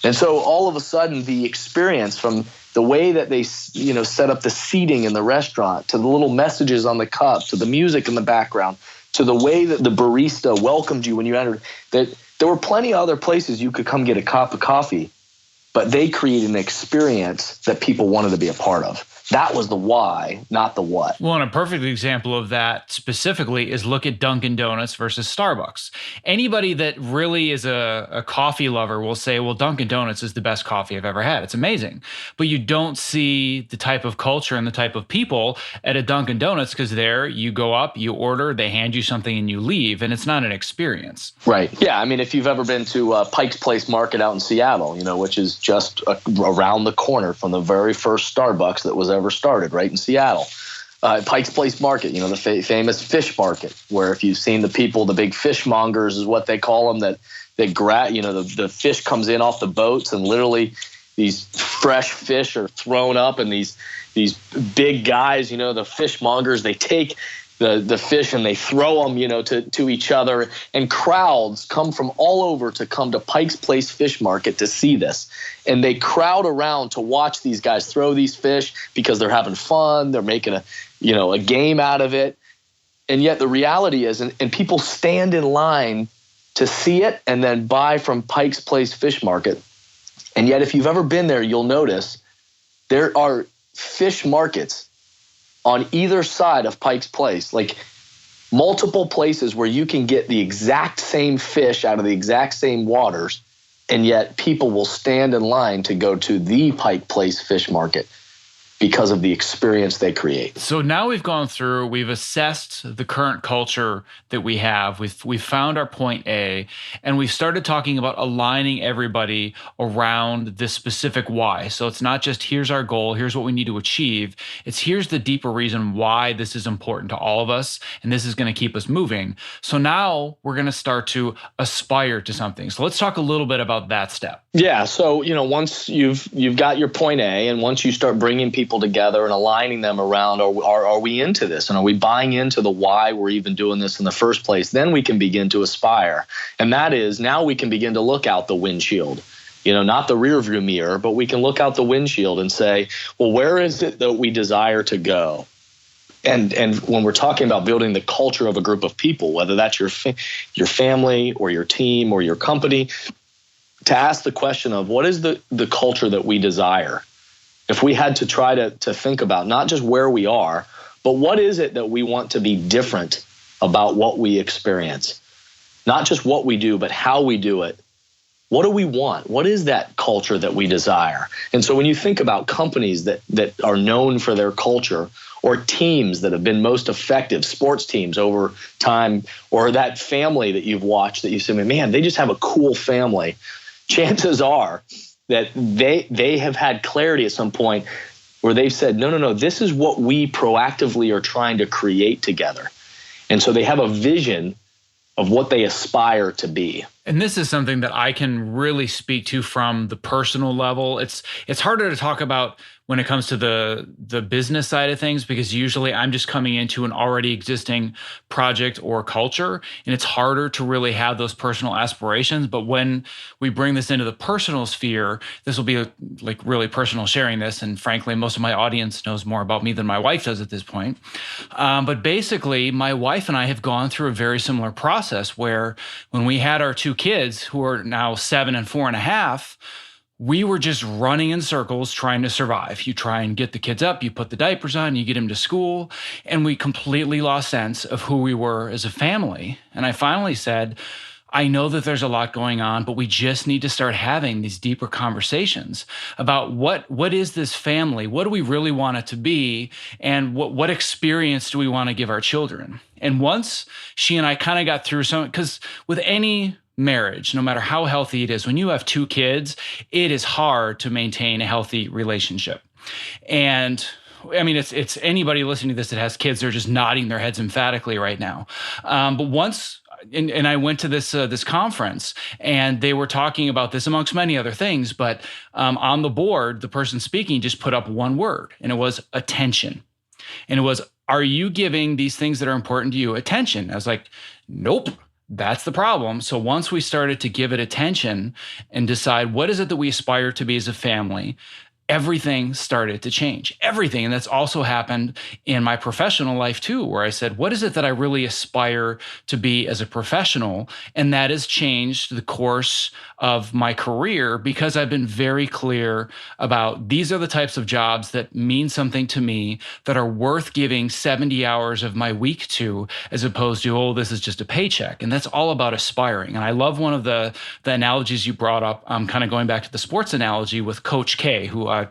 And so all of a sudden, the experience from the way that they, set up the seating in the restaurant, to the little messages on the cup, to the music in the background, to the way that the barista welcomed you when you entered, that there were plenty of other places you could come get a cup of coffee, but they created an experience that people wanted to be a part of. That was the why, not the what. Well, and a perfect example of that specifically is look at Dunkin Donuts versus Starbucks. Anybody that really is a coffee lover will say, well, Dunkin Donuts is the best coffee I've ever had. It's amazing. But you don't see the type of culture and the type of people at a Dunkin Donuts, because there you go up, you order, they hand you something and you leave, and it's not an experience. Right. Yeah. I mean, if you've ever been to Pike's Place Market out in Seattle, which is just around the corner from the very first Starbucks that was ever started, right in Seattle. Pike's Place Market, the famous fish market, where if you've seen the people, the big fishmongers is what they call them, the fish comes in off the boats, and literally these fresh fish are thrown up, and these big guys, the fishmongers, they take the fish and they throw them, to each other, and crowds come from all over to come to Pike's Place Fish Market to see this. And they crowd around to watch these guys throw these fish because they're having fun. They're making a game out of it. And yet the reality is, and people stand in line to see it and then buy from Pike's Place Fish Market. And yet if you've ever been there, you'll notice there are fish markets on either side of Pike's Place, like multiple places where you can get the exact same fish out of the exact same waters, and yet people will stand in line to go to the Pike Place Fish Market because of the experience they create. So now we've gone through, we've assessed the current culture that we have. We've found our point A, and we've started talking about aligning everybody around this specific why. So it's not just here's our goal, here's what we need to achieve. It's here's the deeper reason why this is important to all of us, and this is going to keep us moving. So now we're going to start to aspire to something. So let's talk a little bit about that step. Yeah. So, once you've got your point A, and once you start bringing people together and aligning them around, are we into this? And are we buying into the why we're even doing this in the first place? Then we can begin to aspire. And that is, now we can begin to look out the windshield, not the rear view mirror, but we can look out the windshield and say, well, where is it that we desire to go? And when we're talking about building the culture of a group of people, whether that's your family or your team or your company, to ask the question of what is the culture that we desire? If we had to try to think about not just where we are, but what is it that we want to be different about what we experience? Not just what we do, but how we do it. What do we want? What is that culture that we desire? And so when you think about companies that are known for their culture, or teams that have been most effective, sports teams over time, or that family that you've watched that you say, man, they just have a cool family. Chances are that they have had clarity at some point where they've said, no, this is what we proactively are trying to create together. And so they have a vision of what they aspire to be. And this is something that I can really speak to from the personal level. It's harder to talk about when it comes to the business side of things, because usually I'm just coming into an already existing project or culture, and it's harder to really have those personal aspirations. But when we bring this into the personal sphere, this will be like really personal sharing this. And frankly, most of my audience knows more about me than my wife does at this point. But basically, my wife and I have gone through a very similar process where when we had our two kids, who are now 7 and 4.5, we were just running in circles trying to survive. You try and get the kids up, you put the diapers on, you get them to school, and we completely lost sense of who we were as a family. And I finally said, I know that there's a lot going on, but we just need to start having these deeper conversations about what is this family? What do we really want it to be? And what experience do we want to give our children? And once she and I kind of got through some, because with any marriage, no matter how healthy it is, when you have two kids, it is hard to maintain a healthy relationship. And I mean, it's anybody listening to this that has kids, they're just nodding their heads emphatically right now. But once, and I went to this conference, and they were talking about this amongst many other things, but on the board, the person speaking just put up one word, and it was attention. And it was, are you giving these things that are important to you attention? I was like, nope. That's the problem. So once we started to give it attention and decide what is it that we aspire to be as a family, everything started to change. Everything. And that's also happened in my professional life too, where I said, what is it that I really aspire to be as a professional? And that has changed the course of my career because I've been very clear about these are the types of jobs that mean something to me, that are worth giving 70 hours of my week to, as opposed to, oh, this is just a paycheck. And that's all about aspiring. And I love one of the analogies you brought up, kind of going back to the sports analogy with Coach K, who I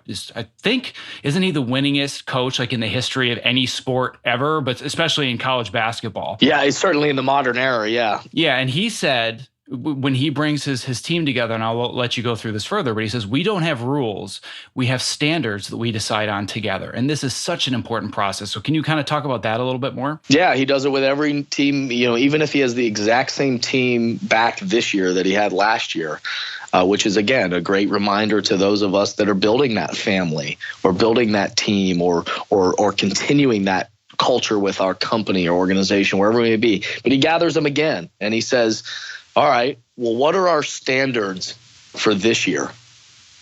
think, isn't he the winningest coach like in the history of any sport ever, but especially in college basketball? Yeah, he's certainly in the modern era. Yeah. Yeah. And he said, when he brings his team together, and I'll let you go through this further, but he says, we don't have rules. We have standards that we decide on together. And this is such an important process. So can you kind of talk about that a little bit more? Yeah, he does it with every team, even if he has the exact same team back this year that he had last year. Which is, again, a great reminder to those of us that are building that family or building that team or continuing that culture with our company or organization, wherever it may be. But he gathers them again and he says, all right, well, what are our standards for this year?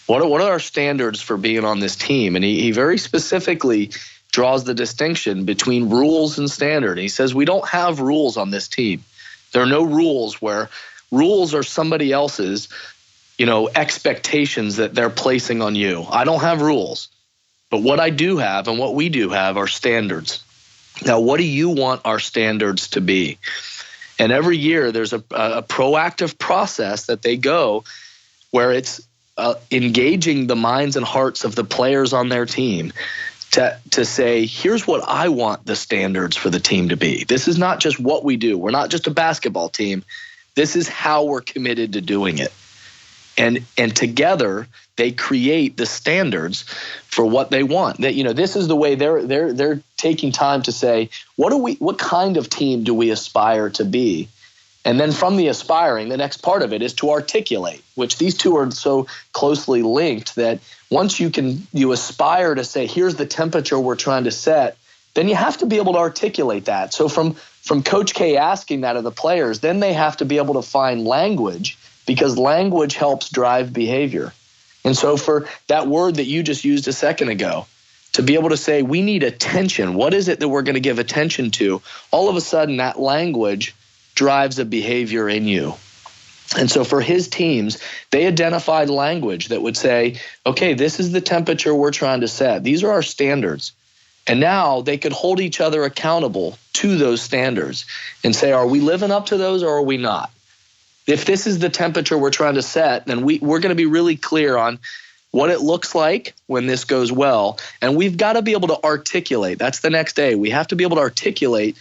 What are our standards for being on this team? And he very specifically draws the distinction between rules and standard. He says, we don't have rules on this team. There are no rules where rules are somebody else's expectations that they're placing on you. I don't have rules, but what I do have and what we do have are standards. Now, what do you want our standards to be? And every year there's a proactive process that they go where it's engaging the minds and hearts of the players on their team to say, here's what I want the standards for the team to be. This is not just what we do. We're not just a basketball team. This is how we're committed to doing it. And together they create the standards for what they want. That this is the way they're taking time to say, what kind of team do we aspire to be? And then from the aspiring, the next part of it is to articulate, which these two are so closely linked that once you aspire to say, here's the temperature we're trying to set, then you have to be able to articulate that. So from Coach K asking that of the players, then they have to be able to find language, because language helps drive behavior. And so for that word that you just used a second ago, to be able to say, we need attention. What is it that we're going to give attention to? All of a sudden, that language drives a behavior in you. And so for his teams, they identified language that would say, okay, this is the temperature we're trying to set. These are our standards. And now they could hold each other accountable to those standards and say, are we living up to those or are we not? If this is the temperature we're trying to set, then we're going to be really clear on what it looks like when this goes well. And we've got to be able to articulate. That's the next day. We have to be able to articulate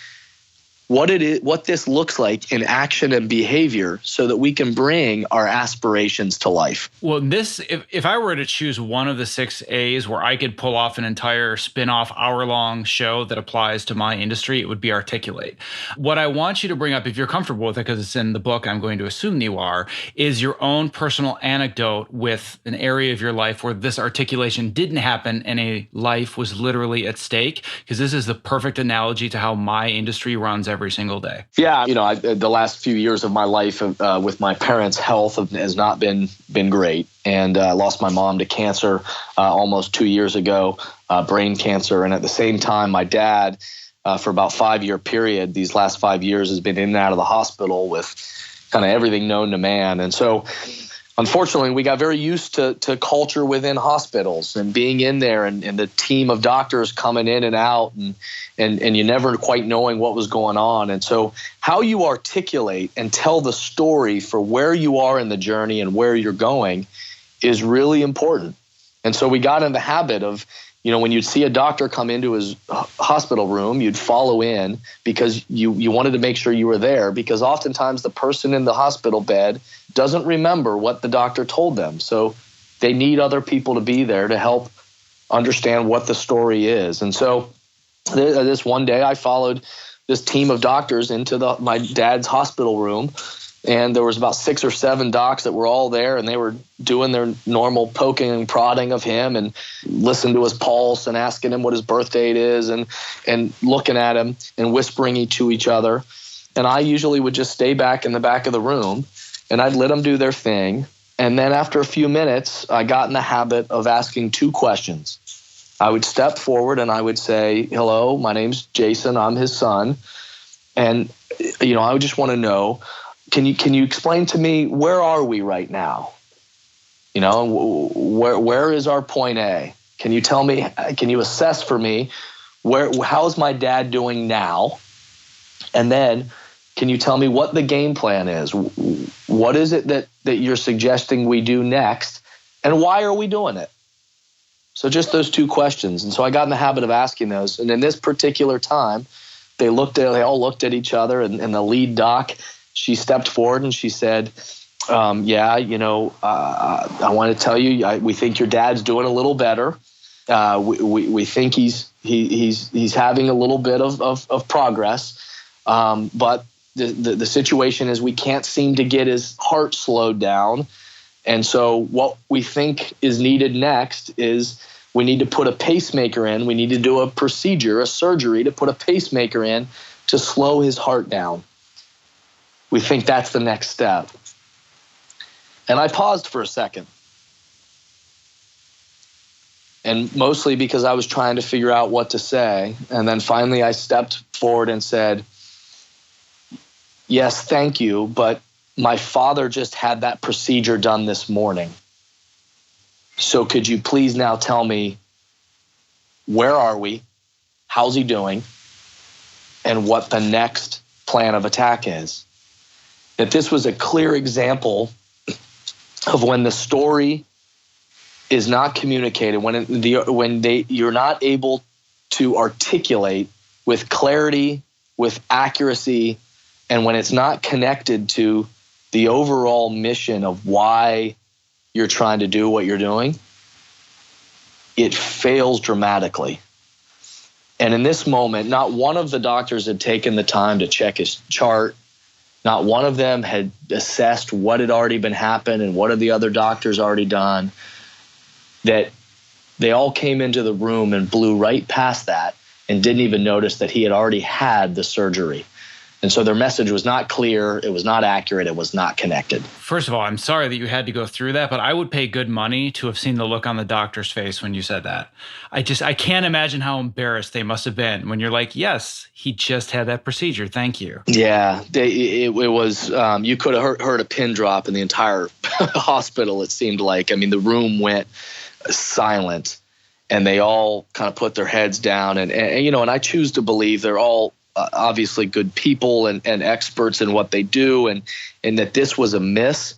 what it is, what this looks like in action and behavior, so that we can bring our aspirations to life. Well, if I were to choose one of the 6 A's where I could pull off an entire spin-off hour-long show that applies to my industry, it would be articulate. What I want you to bring up, if you're comfortable with it, because it's in the book, I'm going to assume you are, is your own personal anecdote with an area of your life where this articulation didn't happen and a life was literally at stake, because this is the perfect analogy to how my industry runs every single day. Yeah, the last few years of my life with my parents' health has not been great, and I lost my mom to cancer almost 2 years ago, brain cancer, and at the same time, my dad, for about 5-year period, these last 5 years, has been in and out of the hospital with kind of everything known to man, and so. Unfortunately, we got very used to culture within hospitals and being in there and the team of doctors coming in and out and you never quite knowing what was going on. And so how you articulate and tell the story for where you are in the journey and where you're going is really important. And so we got in the habit of, when you'd see a doctor come into his hospital room, you'd follow in because you wanted to make sure you were there, because oftentimes the person in the hospital bed doesn't remember what the doctor told them. So they need other people to be there to help understand what the story is. And so this one day I followed this team of doctors into my dad's hospital room, and there was about 6 or 7 docs that were all there, and they were doing their normal poking and prodding of him and listening to his pulse and asking him what his birth date is and looking at him and whispering to each other. And I usually would just stay back in the back of the room, and I'd let them do their thing. And then after a few minutes, I got in the habit of asking two questions. I would step forward and I would say, hello, my name's Jason. I'm his son. And, I would just want to know, can you explain to me, where are we right now? Where is our point A? Can you tell me, can you assess for me, how's my dad doing now? And then, can you tell me what the game plan is? What is it that you're suggesting we do next? And why are we doing it? So just those two questions. And so I got in the habit of asking those. And in this particular time, they all looked at each other, and the lead doc, she stepped forward and she said, I want to tell you, we think your dad's doing a little better. We think he's having a little bit of progress. But the situation is we can't seem to get his heart slowed down. And so what we think is needed next is we need to put a pacemaker in. We need to do a procedure, a surgery to put a pacemaker in to slow his heart down. We think that's the next step. And I paused for a second. And mostly because I was trying to figure out what to say. And then finally I stepped forward and said, yes, thank you, but my father just had that procedure done this morning. So could you please now tell me, where are we? How's he doing? And what the next plan of attack is? That this was a clear example of when the story is not communicated, when you're not able to articulate with clarity, with accuracy, and when it's not connected to the overall mission of why you're trying to do what you're doing, it fails dramatically. And in this moment, not one of the doctors had taken the time to check his chart. Not one of them had assessed what had already been happened and what had the other doctors already done. That they all came into the room and blew right past that and didn't even notice that he had already had the surgery. And so their message was not clear, it was not accurate, it was not connected. First of all, I'm sorry that you had to go through that, but I would pay good money to have seen the look on the doctor's face when you said that. I can't imagine how embarrassed they must have been when you're like, yes, he just had that procedure, thank you. Yeah, it was, you could have heard a pin drop in the entire hospital, it seemed like. I mean, the room went silent and they all kind of put their heads down. And I choose to believe they're all obviously good people and experts in what they do, and that this was a miss.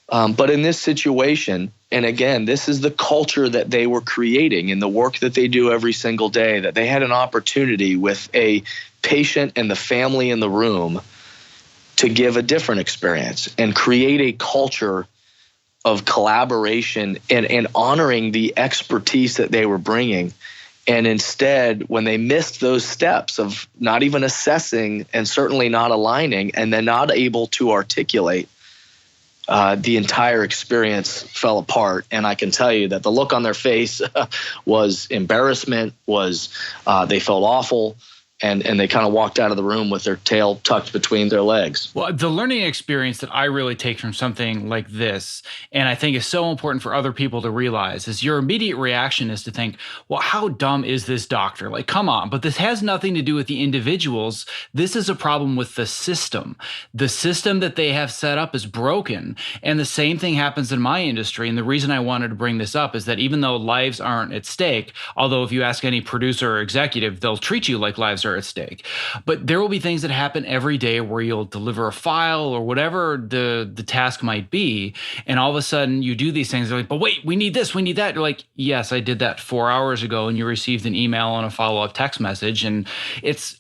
But in this situation, and again, this is the culture that they were creating in the work that they do every single day, that they had an opportunity with a patient and the family in the room to give a different experience and create a culture of collaboration and honoring the expertise that they were bringing. And instead, when they missed those steps of not even assessing and certainly not aligning and then not able to articulate, the entire experience fell apart. And I can tell you that the look on their face was embarrassment, they felt awful. And they kind of walked out of the room with their tail tucked between their legs. Well, the learning experience that I really take from something like this, and I think is so important for other people to realize, is your immediate reaction is to think, well, how dumb is this doctor? Like, come on. But this has nothing to do with the individuals. This is a problem with the system. The system that they have set up is broken. And the same thing happens in my industry. And the reason I wanted to bring this up is that even though lives aren't at stake, although if you ask any producer or executive, they'll treat you like lives are at stake. But there will be things that happen every day where you'll deliver a file or whatever the task might be. And all of a sudden you do these things. They're like, but wait, we need this, we need that. You're like, yes, I did that 4 hours ago. And you received an email and a follow-up text message. And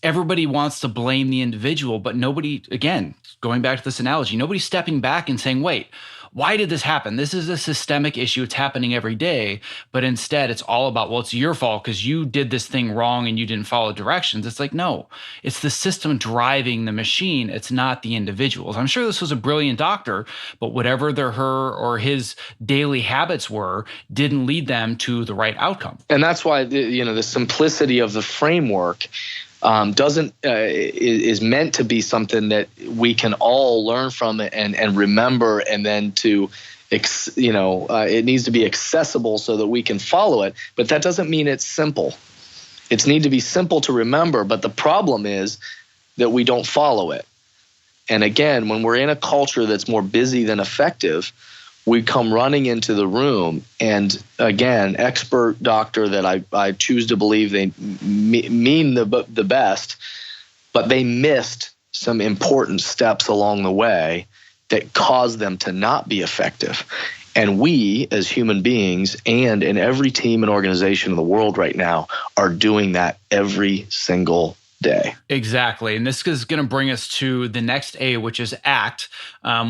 everybody wants to blame the individual, but nobody, again, going back to this analogy, nobody's stepping back and saying, wait, why did this happen? This is a systemic issue. It's happening every day. But instead, it's all about, well, it's your fault because you did this thing wrong and you didn't follow directions. It's like, no, it's the system driving the machine. It's not the individuals. I'm sure this was a brilliant doctor, but whatever her or his daily habits were didn't lead them to the right outcome. And that's why, the simplicity of the framework is meant to be something that we can all learn from and remember, and then to it needs to be accessible so that we can follow it. But that doesn't mean it's simple. It's need to be simple to remember, but the problem is that we don't follow it. And again, when we're in a culture that's more busy than effective, we come running into the room, and again, expert doctor that I choose to believe they mean the best, but they missed some important steps along the way that caused them to not be effective. And we, as human beings, and in every team and organization in the world right now, are doing that every single day. Exactly. And this is going to bring us to the next A, which is ACT,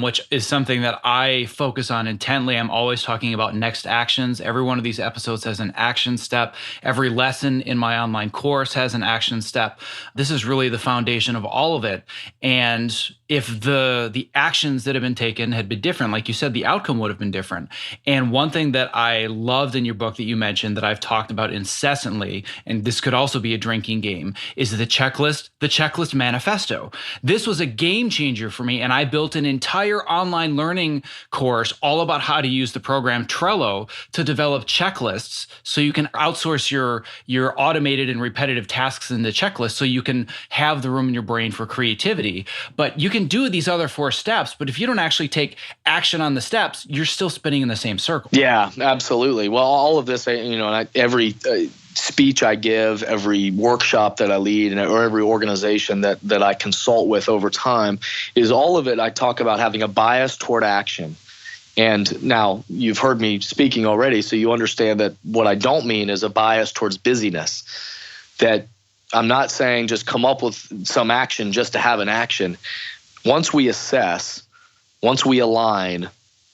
which is something that I focus on intently. I'm always talking about next actions. Every one of these episodes has an action step. Every lesson in my online course has an action step. This is really the foundation of all of it. And if the actions that have been taken had been different, like you said, the outcome would have been different. And one thing that I loved in your book that you mentioned that I've talked about incessantly, and this could also be a drinking game, is the checklist manifesto. This was a game changer for me, and I built an entire online learning course all about how to use the program Trello to develop checklists so you can outsource your automated and repetitive tasks in the checklist so you can have the room in your brain for creativity. But you can do these other 4 steps, but if you don't actually take action on the steps, you're still spinning in the same circle. Yeah, absolutely. Well, all of this, every speech I give, every workshop that I lead, or every organization that I consult with over time, is all of it I talk about having a bias toward action. And now you've heard me speaking already, so you understand that what I don't mean is a bias towards busyness. That I'm not saying just come up with some action just to have an action. Once we assess, once we align,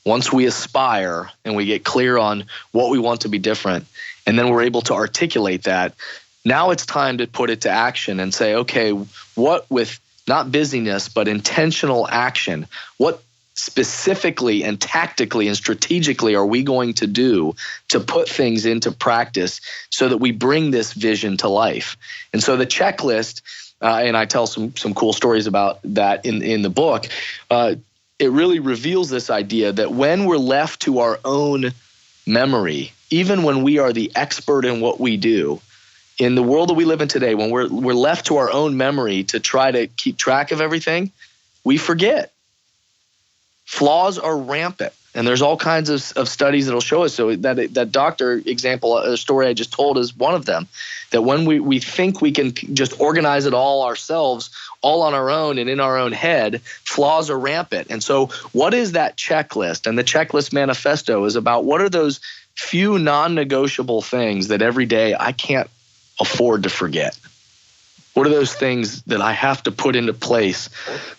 once we aspire, and we get clear on what we want to be different, and then we're able to articulate that, now it's time to put it to action and say, okay, what with not busyness, but intentional action, what specifically and tactically and strategically are we going to do to put things into practice so that we bring this vision to life? And so the checklist, and I tell some cool stories about that in the book, it really reveals this idea that when we're left to our own memory, even when we are the expert in what we do, in the world that we live in today, when we're left to our own memory to try to keep track of everything, we forget. Flaws are rampant, and there's all kinds of studies that'll show us. So that doctor example, a story I just told, is one of them. That when we think we can just organize it all ourselves, all on our own and in our own head, flaws are rampant. And so what is that checklist? And the checklist manifesto is about what are those few non-negotiable things that every day I can't afford to forget? What are those things that I have to put into place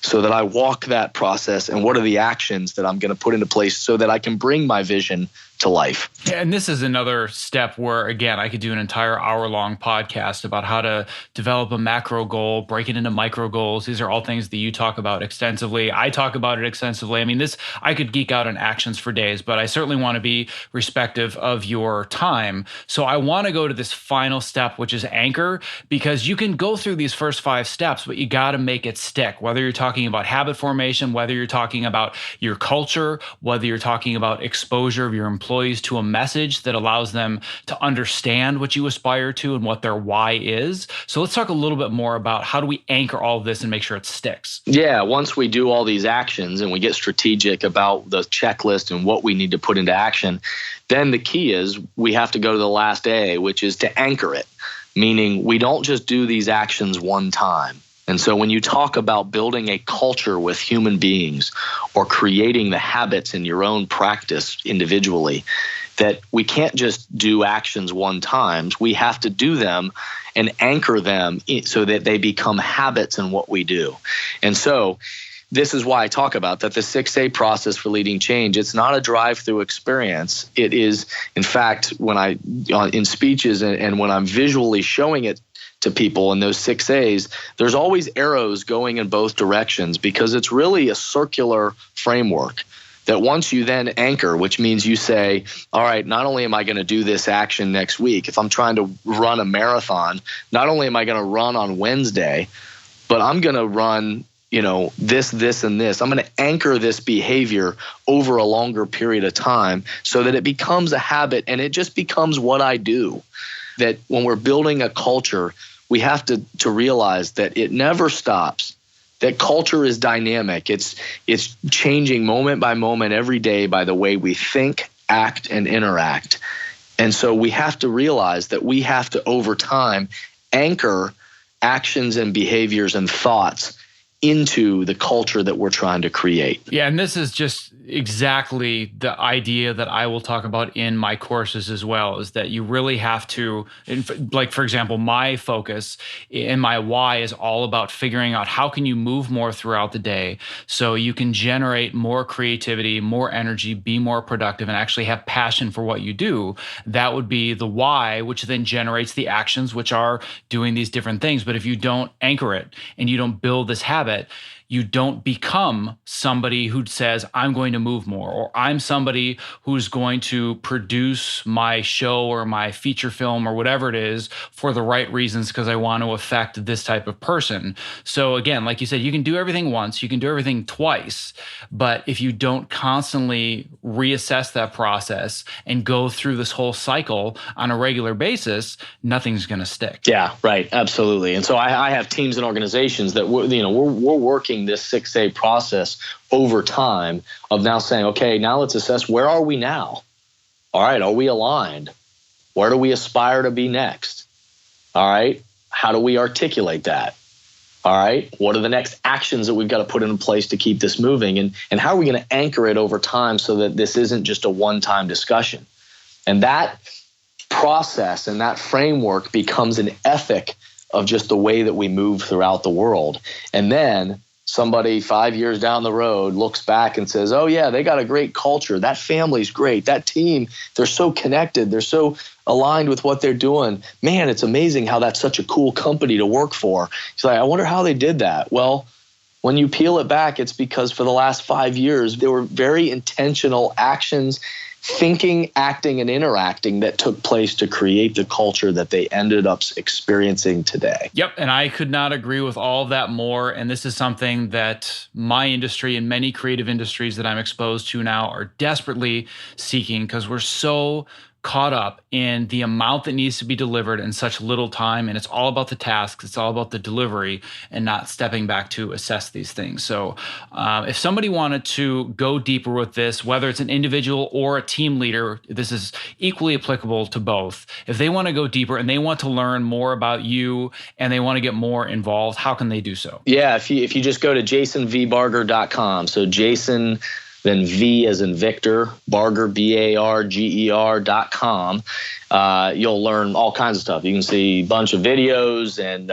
so that I walk that process? And what are the actions that I'm going to put into place so that I can bring my vision to life? Yeah, and this is another step where, again, I could do an entire hour-long podcast about how to develop a macro goal, break it into micro goals. These are all things that you talk about extensively. I talk about it extensively. I mean, I could geek out on actions for days, but I certainly want to be respective of your time. So I want to go to this final step, which is anchor, because you can go through these first 5 steps, but you got to make it stick. Whether you're talking about habit formation, whether you're talking about your culture, whether you're talking about exposure of your employees to a message that allows them to understand what you aspire to and what their why is. So let's talk a little bit more about how do we anchor all of this and make sure it sticks. Yeah, once we do all these actions and we get strategic about the checklist and what we need to put into action, then the key is we have to go to the last A, which is to anchor it, meaning we don't just do these actions one time. And so when you talk about building a culture with human beings or creating the habits in your own practice individually, that we can't just do actions one time. We have to do them and anchor them so that they become habits in what we do. And so this is why I talk about that the 6A process for leading change. It's not a drive-through experience. It is, in fact, when in speeches and when I'm visually showing it to people in those 6 A's, there's always arrows going in both directions because it's really a circular framework. that once you then anchor, which means you say, all right, not only am I going to do this action next week, if I'm trying to run a marathon, not only am I going to run on Wednesday, but I'm going to run, this, and this. I'm going to anchor this behavior over a longer period of time so that it becomes a habit and it just becomes what I do. That when we're building a culture, we have to realize that it never stops. That culture is dynamic. It's changing moment by moment every day by the way we think, act, and interact. And so we have to realize that we have to, over time, anchor actions and behaviors and thoughts into the culture that we're trying to create. Yeah, and this is just exactly the idea that I will talk about in my courses as well, is that you really have to, like, for example, my focus and my why is all about figuring out how can you move more throughout the day so you can generate more creativity, more energy, be more productive, and actually have passion for what you do. That would be the why, which then generates the actions, which are doing these different things. But if you don't anchor it and you don't build this habit, you don't become somebody who says, I'm going to move more, or I'm somebody who's going to produce my show or my feature film or whatever it is for the right reasons because I want to affect this type of person. So again, like you said, you can do everything once, you can do everything twice, but if you don't constantly reassess that process and go through this whole cycle on a regular basis, nothing's going to stick. Yeah, right. Absolutely. And so I have teams and organizations that we're working this 6A process over time of now saying, okay, now let's assess, where are we now? All right, are we aligned? Where do we aspire to be next? All right, how do we articulate that? All right, what are the next actions that we've got to put in place to keep this moving? And how are we going to anchor it over time so that this isn't just a one-time discussion? And that process and that framework becomes an ethic of just the way that we move throughout the world. And then somebody 5 years down the road looks back and says, oh yeah, they got a great culture. That family's great. That team, they're so connected. They're so aligned with what they're doing. Man, it's amazing how that's such a cool company to work for. He's like, I wonder how they did that. Well, when you peel it back, it's because for the last 5 years, there were very intentional actions, thinking, acting, and interacting that took place to create the culture that they ended up experiencing today. Yep, and I could not agree with all of that more. And this is something that my industry and many creative industries that I'm exposed to now are desperately seeking, because we're so caught up in the amount that needs to be delivered in such little time. And it's all about the tasks. It's all about the delivery and not stepping back to assess these things. So if somebody wanted to go deeper with this, whether it's an individual or a team leader, this is equally applicable to both. If they want to go deeper and they want to learn more about you and they want to get more involved, how can they do so? Yeah, if you just go to jasonvbarger.com. So Jason, then V as in Victor, Barger, BARGER.com. You'll learn all kinds of stuff. You can see a bunch of videos and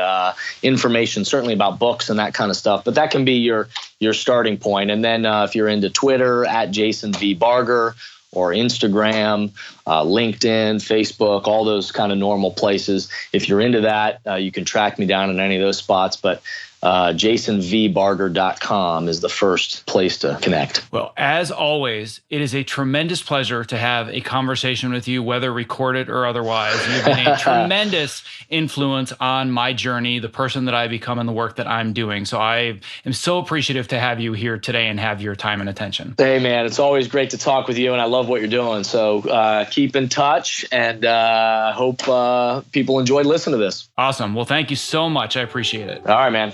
information, certainly about books and that kind of stuff. But that can be your starting point. And then if you're into Twitter, at Jason V. Barger, or Instagram, LinkedIn, Facebook, all those kind of normal places. If you're into that, you can track me down in any of those spots. But jasonvbarger.com is the first place to connect. Well, as always, it is a tremendous pleasure to have a conversation with you, whether recorded or otherwise. You've been a tremendous influence on my journey, the person that I become and the work that I'm doing. So I am so appreciative to have you here today and have your time and attention. Hey, man, it's always great to talk with you, and I love what you're doing. So keep in touch, and I hope people enjoyed listening to this. Awesome. Well, thank you so much. I appreciate it. All right, man.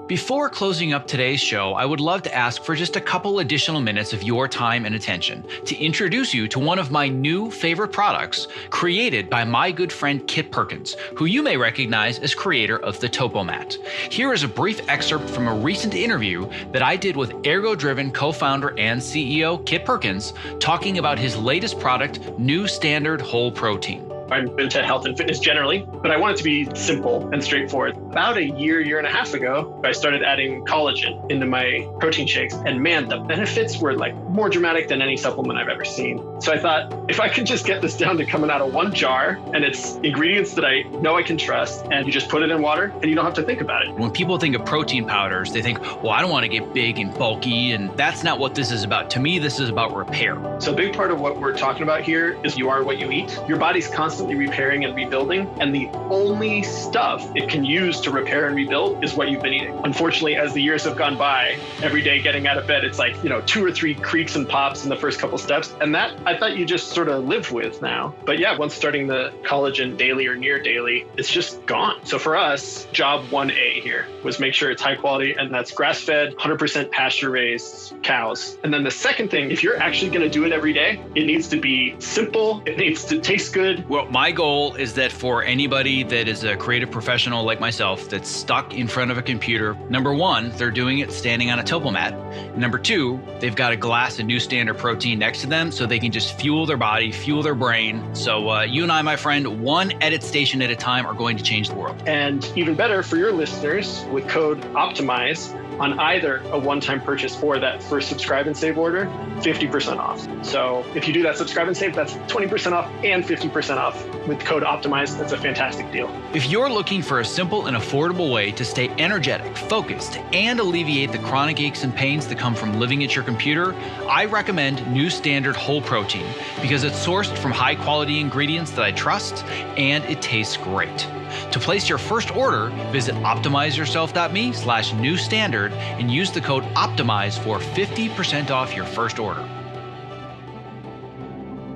Before closing up today's show, I would love to ask for just a couple additional minutes of your time and attention to introduce you to one of my new favorite products created by my good friend Kit Perkins, who you may recognize as creator of the Topomat. Here is a brief excerpt from a recent interview that I did with Ergo-Driven co-founder and CEO Kit Perkins, talking about his latest product, New Standard Whole Protein. I'm into health and fitness generally, but I want it to be simple and straightforward. About a year and a half ago, I started adding collagen into my protein shakes. And man, the benefits were like more dramatic than any supplement I've ever seen. So I thought, if I could just get this down to coming out of one jar and it's ingredients that I know I can trust, and you just put it in water and you don't have to think about it. When people think of protein powders, they think, well, I don't want to get big and bulky, and that's not what this is about. To me, this is about repair. So a big part of what we're talking about here is you are what you eat. Your body's constantly repairing and rebuilding, and the only stuff it can use to repair and rebuild is what you've been eating. Unfortunately, as the years have gone by, every day getting out of bed, it's like, 2 or 3 creaks and pops in the first couple steps. And that I thought you just sort of live with now. But yeah, once starting the collagen daily or near daily, it's just gone. So for us, job 1A here was make sure it's high quality, and that's grass-fed, 100% pasture-raised cows. And then the second thing, if you're actually going to do it every day, it needs to be simple. It needs to taste good. Well, my goal is that for anybody that is a creative professional like myself that's stuck in front of a computer, number one, they're doing it standing on a topo mat. Number two, they've got a glass of New Standard protein next to them so they can just fuel their body, fuel their brain. So you and I, my friend, one edit station at a time are going to change the world. And even better for your listeners, with code OPTIMIZE on either a one-time purchase or that first subscribe and save order, 50% off. So if you do that subscribe and save, that's 20% off and 50% off with code OPTIMIZE. That's a fantastic deal. If you're looking for a simple and affordable way to stay energetic, focused, and alleviate the chronic aches and pains that come from living at your computer, I recommend New Standard Whole Protein because it's sourced from high-quality ingredients that I trust, and it tastes great. To place your first order, visit optimizeyourself.me/newstandard and use the code OPTIMIZE for 50% off your first order.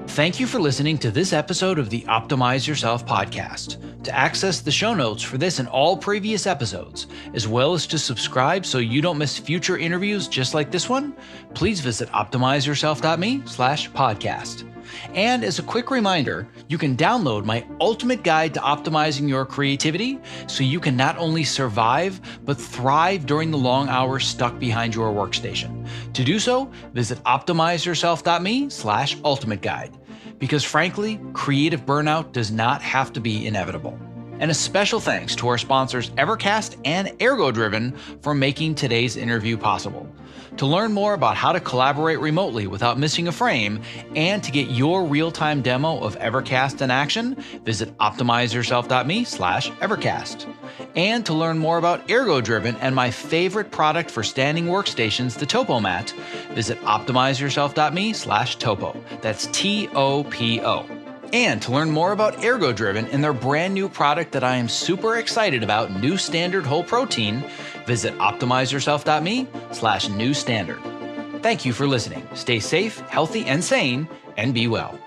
Thank you for listening to this episode of the Optimize Yourself podcast. To access the show notes for this and all previous episodes, as well as to subscribe so you don't miss future interviews just like this one, please visit optimizeyourself.me/podcast. And as a quick reminder, you can download my ultimate guide to optimizing your creativity so you can not only survive, but thrive during the long hours stuck behind your workstation. To do so, visit optimizeyourself.me/ultimate guide. Because frankly, creative burnout does not have to be inevitable. And a special thanks to our sponsors Evercast and ErgoDriven for making today's interview possible. To learn more about how to collaborate remotely without missing a frame and to get your real-time demo of Evercast in action, visit optimizeyourself.me/Evercast. And to learn more about ErgoDriven and my favorite product for standing workstations, the Topo Mat, visit optimizeyourself.me/Topo. That's TOPO. And to learn more about ErgoDriven and their brand new product that I am super excited about, New Standard Whole Protein, visit optimizeyourself.me/newstandard. Thank you for listening. Stay safe, healthy, and sane, and be well.